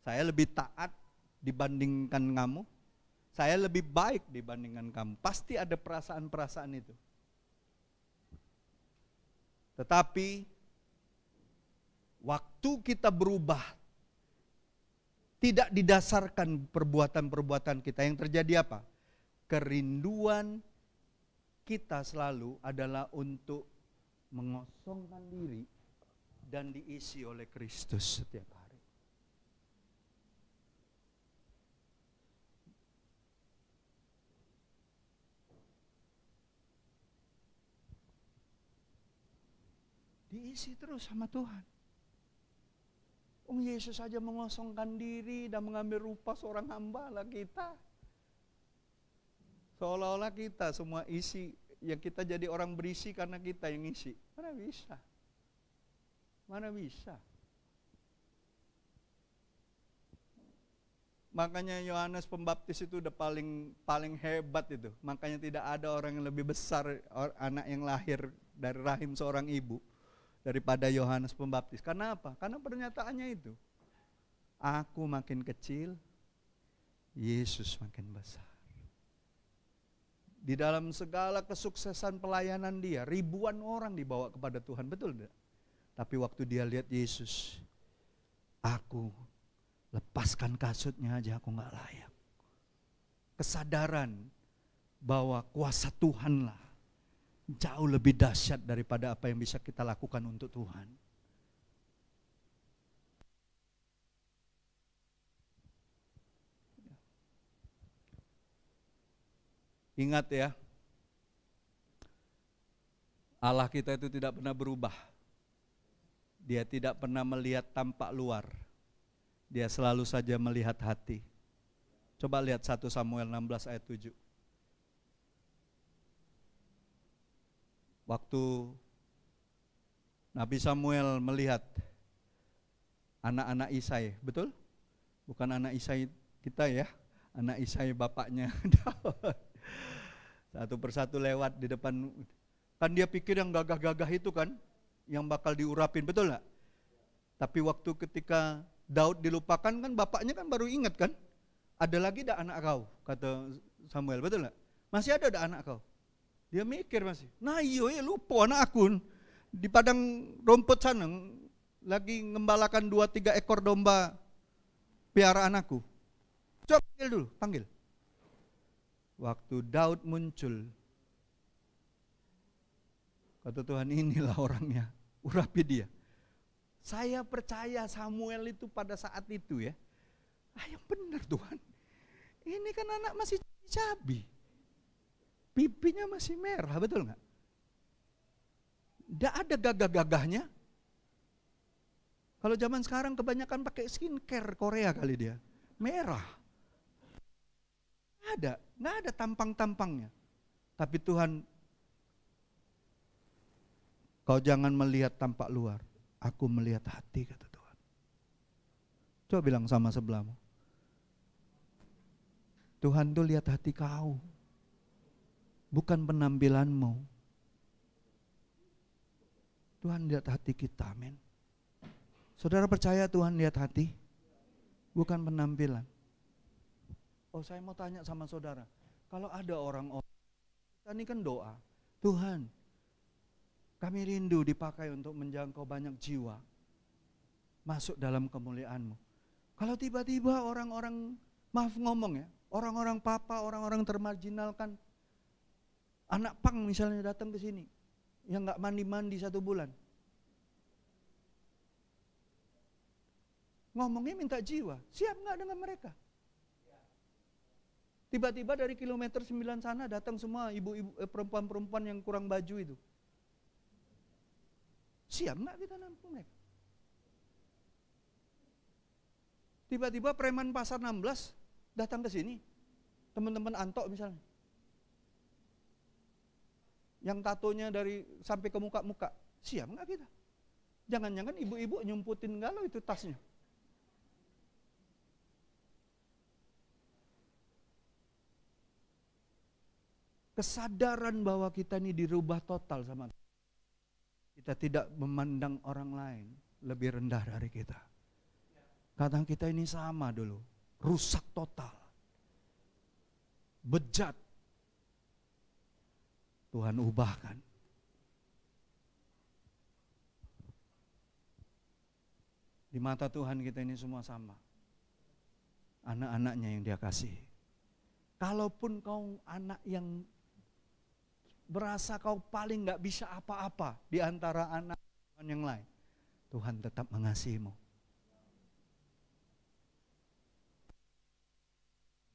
saya lebih taat dibandingkan kamu, saya lebih baik dibandingkan kamu. Pasti ada perasaan-perasaan itu. Tetapi waktu kita berubah, tidak didasarkan perbuatan-perbuatan kita. Yang terjadi apa? Kerinduan kita selalu adalah untuk mengosongkan diri dan diisi oleh Kristus setiap hari. Diisi terus sama Tuhan. Yesus saja mengosongkan diri dan mengambil rupa seorang hamba lah kita. Seolah-olah kita semua isi, yang kita jadi orang berisi karena kita yang isi. Mana bisa? Mana bisa? Makanya Yohanes Pembaptis itu udah paling hebat itu. Makanya tidak ada orang yang lebih besar, anak yang lahir dari rahim seorang ibu, daripada Yohanes Pembaptis. Karena apa? Karena pernyataannya itu. Aku makin kecil, Yesus makin besar. Di dalam segala kesuksesan pelayanan dia, ribuan orang dibawa kepada Tuhan, betul tidak? Tapi waktu dia lihat Yesus, aku lepaskan kasutnya aja aku gak layak. Kesadaran bahwa kuasa Tuhanlah jauh lebih dahsyat daripada apa yang bisa kita lakukan untuk Tuhan. Ingat ya, Allah kita itu tidak pernah berubah. Dia tidak pernah melihat tampak luar. Dia selalu saja melihat hati. Coba lihat 1 Samuel 16 ayat 7. Waktu Nabi Samuel melihat anak-anak Isai, betul? Bukan anak Isai kita ya, anak Isai bapaknya Daud. Satu persatu lewat di depan, kan dia pikir yang gagah-gagah itu kan, yang bakal diurapin, betul gak? Tapi waktu ketika Daud dilupakan kan bapaknya kan baru ingat kan, ada lagi dah anak kau, kata Samuel, betul gak? Masih ada dah anak kau. Dia mikir masih, nah iya lupa anak aku di padang rumput sana lagi ngembalakan 2-3 ekor domba piaraan aku. Coba panggil dulu, panggil. Waktu Daud muncul, kata Tuhan, inilah orangnya, urapi dia. Saya percaya Samuel itu pada saat itu ya, yang benar Tuhan, ini kan anak masih cabi. Pipinya masih merah, betul nggak? Nggak ada gagah-gagahnya. Kalau zaman sekarang kebanyakan pakai skincare Korea kali dia. Merah. nggak ada tampang-tampangnya. Tapi Tuhan, kau jangan melihat tampak luar, aku melihat hati, kata Tuhan. Coba bilang sama sebelahmu, Tuhan tuh lihat hati kau, bukan penampilanmu. Tuhan lihat hati kita, amin. Saudara percaya Tuhan lihat hati, bukan penampilan. Oh, saya mau tanya sama saudara, kalau ada orang-orang, kita ini kan doa, Tuhan, kami rindu dipakai untuk menjangkau banyak jiwa masuk dalam kemuliaan-Mu. Kalau tiba-tiba orang-orang, maaf ngomong ya, orang-orang papa, orang-orang termarginalkan, anak pang misalnya datang ke sini, yang gak mandi-mandi 1 bulan, ngomongnya minta jiwa, siap gak dengan mereka? Tiba-tiba dari kilometer 9 sana datang semua ibu-ibu, perempuan-perempuan yang kurang baju itu. Siap gak kita nampung mereka? Tiba-tiba preman pasar 16 datang ke sini, teman-teman Antok misalnya, yang tatonya dari sampai ke muka-muka, siap nggak kita? Jangan-jangan ibu-ibu nyumputin galau itu tasnya. Kesadaran bahwa kita ini dirubah total sama kita, tidak memandang orang lain lebih rendah dari kita. Kadang kita ini sama dulu, rusak total, bejat. Tuhan ubahkan. Di mata Tuhan kita ini semua sama. Anak-anaknya yang Dia kasih. Kalaupun kau anak yang berasa kau paling gak bisa apa-apa di antara anak Tuhan yang lain, Tuhan tetap mengasihimu.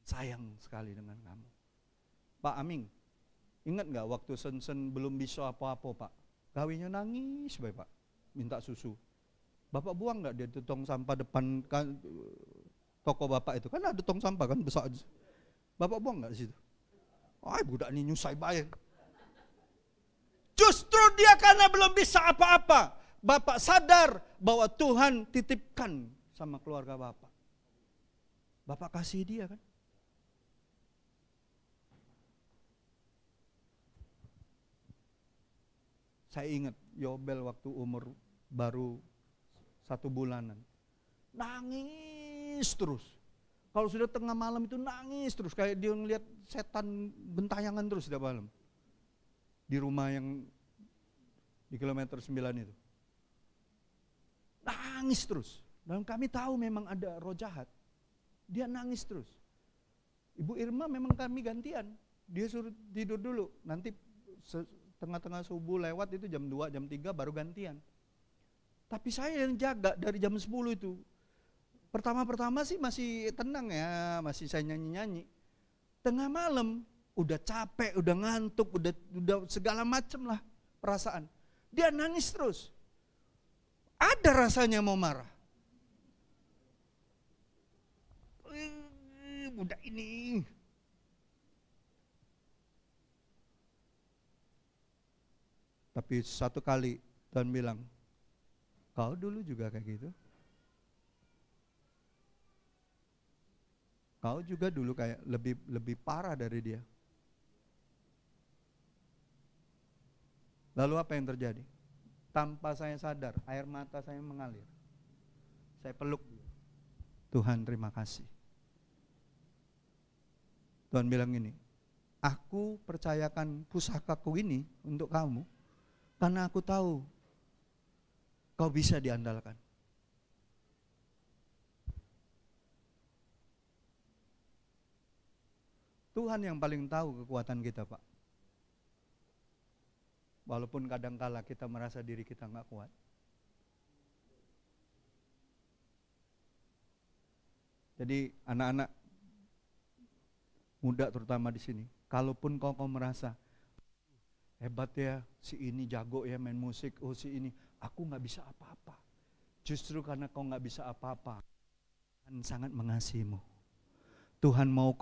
Sayang sekali dengan kamu. Pak Aming, ingat gak waktu Sen-Sen belum bisa apa-apa Pak? Gawinya nangis Pak, minta susu. Bapak buang gak dia tong sampah depan toko Bapak itu? Kan ada tong sampah kan besar. Bapak buang gak di situ? Oh, budak ini nyusai bayang. Justru dia karena belum bisa apa-apa, Bapak sadar bahwa Tuhan titipkan sama keluarga Bapak. Bapak kasih dia kan. Saya ingat Yobel waktu umur baru 1 bulanan. Nangis terus. Kalau sudah tengah malam itu nangis terus. Kayak dia ngeliat setan bentayangan terus setiap malam. Di rumah yang di kilometer 9 itu. Nangis terus. Dan kami tahu memang ada roh jahat. Dia nangis terus. Ibu Irma memang kami gantian. Dia suruh tidur dulu. Nanti tengah-tengah subuh lewat itu jam 2, jam 3 baru gantian. Tapi saya yang jaga dari jam 10 itu. Pertama-pertama sih masih tenang ya, masih saya nyanyi-nyanyi. Tengah malam udah capek, udah ngantuk, udah segala macam lah perasaan. Dia nangis terus. Ada rasanya mau marah. Budak ini. Tapi satu kali Tuhan bilang, kau dulu juga kayak gitu. Kau juga dulu kayak lebih parah dari dia. Lalu apa yang terjadi? Tanpa saya sadar, air mata saya mengalir. Saya peluk dia. Tuhan terima kasih. Tuhan bilang gini, aku percayakan pusakaku ini untuk kamu, karena aku tahu kau bisa diandalkan. Tuhan yang paling tahu kekuatan kita, Pak. Walaupun kadangkala kita merasa diri kita nggak kuat. Jadi anak-anak muda terutama di sini, kalaupun kau merasa hebat ya, si ini jago ya main musik, oh si ini, aku nggak bisa apa-apa. Justru karena kau nggak bisa apa-apa, Tuhan sangat mengasihimu. Tuhan mau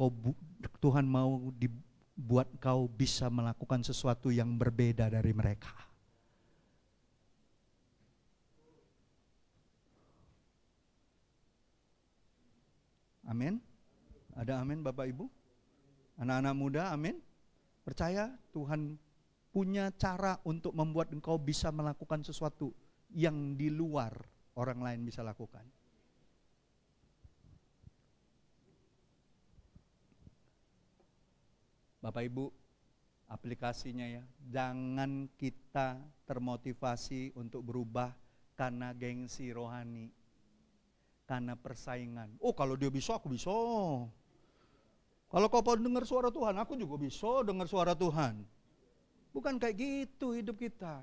dibuat kau bisa melakukan sesuatu yang berbeda dari mereka. Amin. Ada amin Bapak Ibu? Anak-anak muda, amin. Percaya Tuhan punya cara untuk membuat engkau bisa melakukan sesuatu yang di luar orang lain bisa lakukan. Bapak Ibu, aplikasinya ya, jangan kita termotivasi untuk berubah karena gengsi rohani, karena persaingan. Oh, kalau dia bisa, aku bisa. Kalau kau mau dengar suara Tuhan, aku juga bisa dengar suara Tuhan. Bukan kayak gitu hidup kita.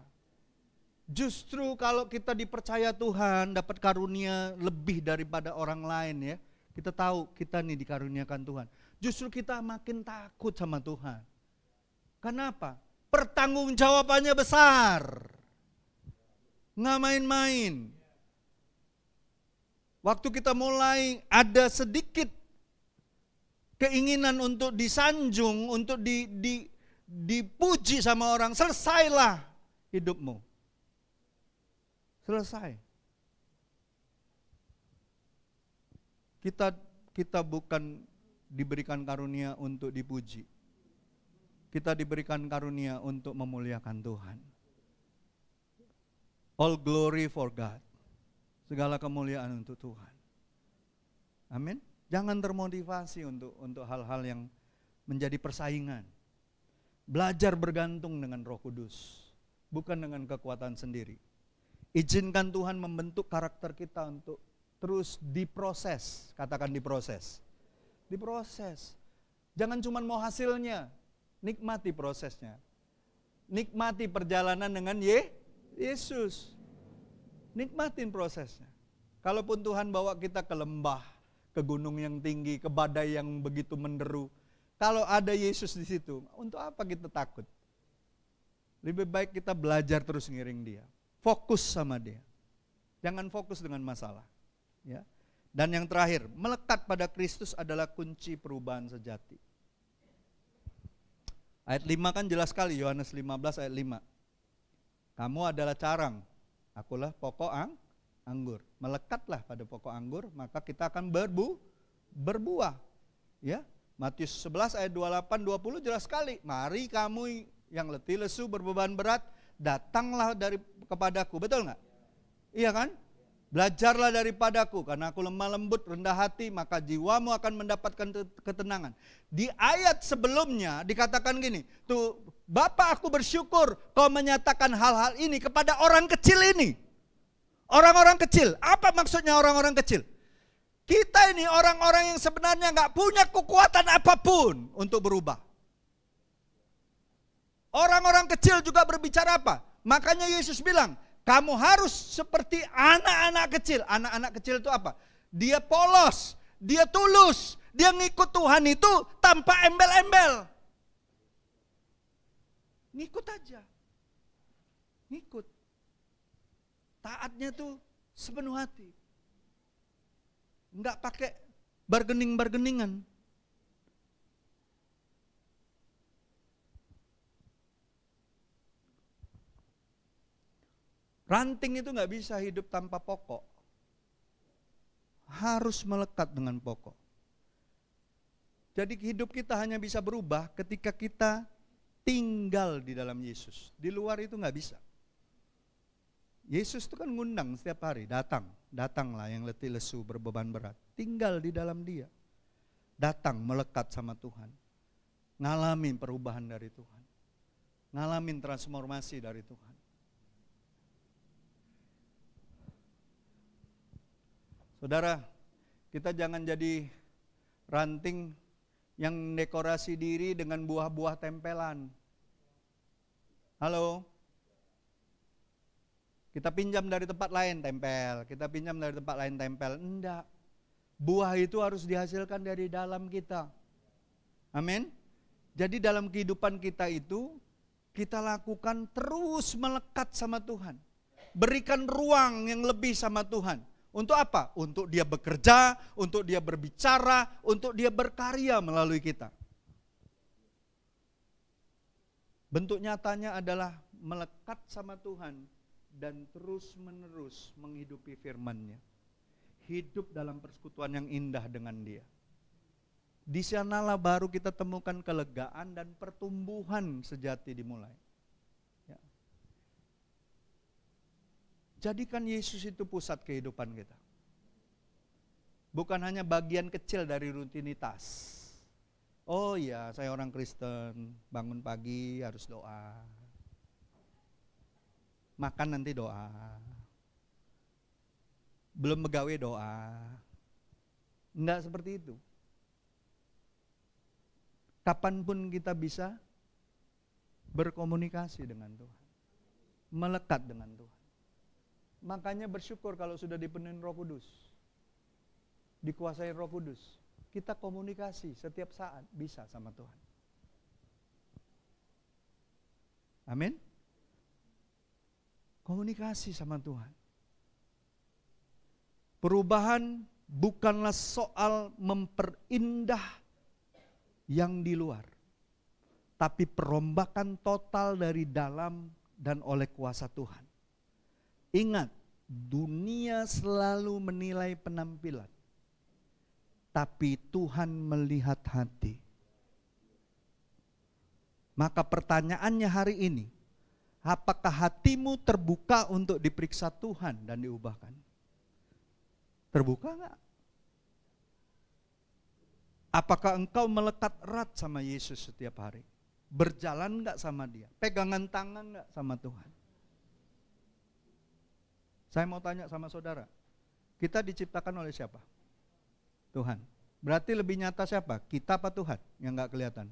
Justru kalau kita dipercaya Tuhan, dapat karunia lebih daripada orang lain ya. Kita tahu kita nih dikaruniakan Tuhan. Justru kita makin takut sama Tuhan. Kenapa? Pertanggungjawabannya besar. Nggak main-main. Waktu kita mulai ada sedikit keinginan untuk disanjung, untuk dipuji sama orang, selesailah hidupmu. Selesai. Kita bukan diberikan karunia untuk dipuji. Kita diberikan karunia untuk memuliakan Tuhan. All glory for God. Segala kemuliaan untuk Tuhan. Amin. Jangan termotivasi untuk hal-hal yang menjadi persaingan. Belajar bergantung dengan Roh Kudus, bukan dengan kekuatan sendiri. Izinkan Tuhan membentuk karakter kita untuk terus diproses. Katakan diproses. Diproses. Jangan cuma mau hasilnya, nikmati prosesnya. Nikmati perjalanan dengan Yesus. Nikmatin prosesnya. Kalaupun Tuhan bawa kita ke lembah, ke gunung yang tinggi, ke badai yang begitu menderu, kalau ada Yesus di situ, untuk apa kita takut? Lebih baik kita belajar terus ngiring Dia. Fokus sama Dia. Jangan fokus dengan masalah. Ya. Dan yang terakhir, melekat pada Kristus adalah kunci perubahan sejati. Ayat 5 kan jelas sekali, Yohanes 15 ayat 5. Kamu adalah carang, akulah pokok anggur. Melekatlah pada pokok anggur, maka kita akan berbuah. Ya. Matius 11 ayat 28-20 jelas sekali. Mari kamu yang letih lesu berbeban berat, datanglah kepadaku. Betul enggak? Iya kan? Belajarlah daripadaku, karena aku lemah lembut, rendah hati, maka jiwamu akan mendapatkan ketenangan. Di ayat sebelumnya dikatakan gini, tuh Bapa aku bersyukur kau menyatakan hal-hal ini kepada orang kecil ini. Orang-orang kecil, apa maksudnya orang-orang kecil? Kita ini orang-orang yang sebenarnya gak punya kekuatan apapun untuk berubah. Orang-orang kecil juga berbicara apa? Makanya Yesus bilang, kamu harus seperti anak-anak kecil. Anak-anak kecil itu apa? Dia polos, dia tulus, dia ngikut Tuhan itu tanpa embel-embel. Ngikut aja. Ngikut. Taatnya tuh sepenuh hati. Enggak pakai bargaining-bargainingan. Ranting itu nggak bisa hidup tanpa pokok. Harus melekat dengan pokok. Jadi hidup kita hanya bisa berubah ketika kita tinggal di dalam Yesus. Di luar itu nggak bisa. Yesus itu kan ngundang setiap hari, datanglah yang letih lesu berbeban berat. Tinggal di dalam Dia. Datang melekat sama Tuhan. Ngalamin perubahan dari Tuhan. Ngalamin transformasi dari Tuhan. Saudara, kita jangan jadi ranting yang dekorasi diri dengan buah-buah tempelan. Halo? Kita pinjam dari tempat lain tempel, kita pinjam dari tempat lain tempel. Enggak. Buah itu harus dihasilkan dari dalam kita. Amin. Jadi dalam kehidupan kita itu, kita lakukan terus melekat sama Tuhan. Berikan ruang yang lebih sama Tuhan. Untuk apa? Untuk dia bekerja, untuk dia berbicara, untuk dia berkarya melalui kita. Bentuk nyatanya adalah melekat sama Tuhan dan terus-menerus menghidupi firman-Nya. Hidup dalam persekutuan yang indah dengan Dia. Di sanalah baru kita temukan kelegaan dan pertumbuhan sejati dimulai. Ya. Jadikan Yesus itu pusat kehidupan kita. Bukan hanya bagian kecil dari rutinitas. Oh iya, saya orang Kristen, bangun pagi harus doa. Makan nanti doa. Belum begawe doa. Enggak seperti itu. Kapanpun kita bisa berkomunikasi dengan Tuhan. Melekat dengan Tuhan. Makanya bersyukur kalau sudah dipenuhi Roh Kudus. Dikuasai Roh Kudus. Kita komunikasi setiap saat bisa sama Tuhan. Amin. Komunikasi sama Tuhan. Perubahan bukanlah soal memperindah yang di luar, tapi perombakan total dari dalam dan oleh kuasa Tuhan. Ingat, dunia selalu menilai penampilan, tapi Tuhan melihat hati. Maka pertanyaannya hari ini, apakah hatimu terbuka untuk diperiksa Tuhan dan diubahkan? Terbuka enggak? Apakah engkau melekat erat sama Yesus setiap hari? Berjalan enggak sama Dia? Pegangan tangan enggak sama Tuhan? Saya mau tanya sama saudara, kita diciptakan oleh siapa? Tuhan. Berarti lebih nyata siapa? Kita apa Tuhan yang enggak kelihatan?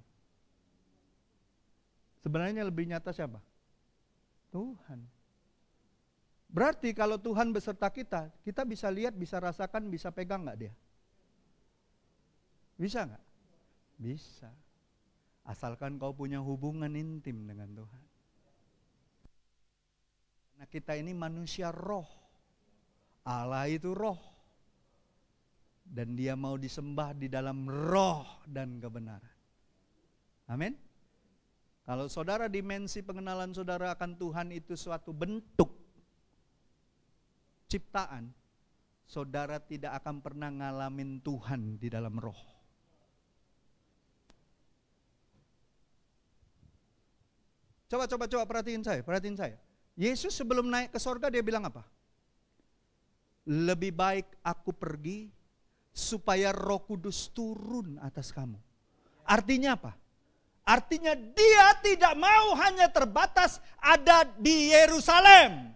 Sebenarnya lebih nyata siapa? Tuhan. Berarti kalau Tuhan beserta kita, kita bisa lihat, bisa rasakan, bisa pegang enggak Dia? Bisa enggak? Bisa. Asalkan kau punya hubungan intim dengan Tuhan. Nah, kita ini manusia roh. Allah itu roh. Dan Dia mau disembah di dalam roh dan kebenaran. Amin. Kalau saudara dimensi pengenalan saudara akan Tuhan itu suatu bentuk ciptaan, saudara tidak akan pernah ngalamin Tuhan di dalam roh. Coba perhatiin saya. Yesus sebelum naik ke sorga Dia bilang apa? Lebih baik aku pergi supaya Roh Kudus turun atas kamu. Artinya apa? Artinya Dia tidak mau hanya terbatas ada di Yerusalem.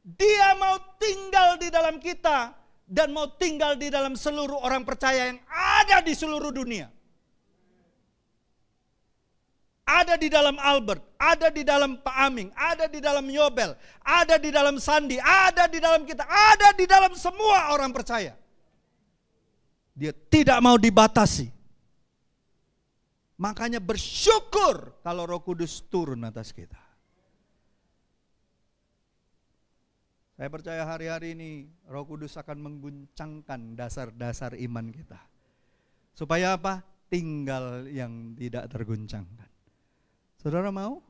Dia mau tinggal di dalam kita dan mau tinggal di dalam seluruh orang percaya yang ada di seluruh dunia. Ada di dalam Albert, ada di dalam Pak Aming, ada di dalam Yobel, ada di dalam Sandi, ada di dalam kita, ada di dalam semua orang percaya. Dia tidak mau dibatasi. Makanya bersyukur kalau Roh Kudus turun atas kita. Saya percaya hari-hari ini Roh Kudus akan mengguncangkan dasar-dasar iman kita. Supaya apa? Tinggal yang tidak terguncangkan. Saudara mau?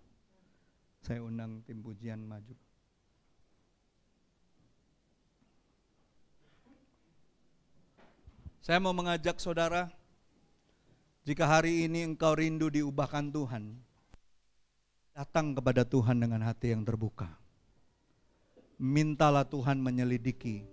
Saya undang tim pujian maju. Saya mau mengajak saudara, jika hari ini engkau rindu diubahkan Tuhan, datang kepada Tuhan dengan hati yang terbuka. Mintalah Tuhan menyelidiki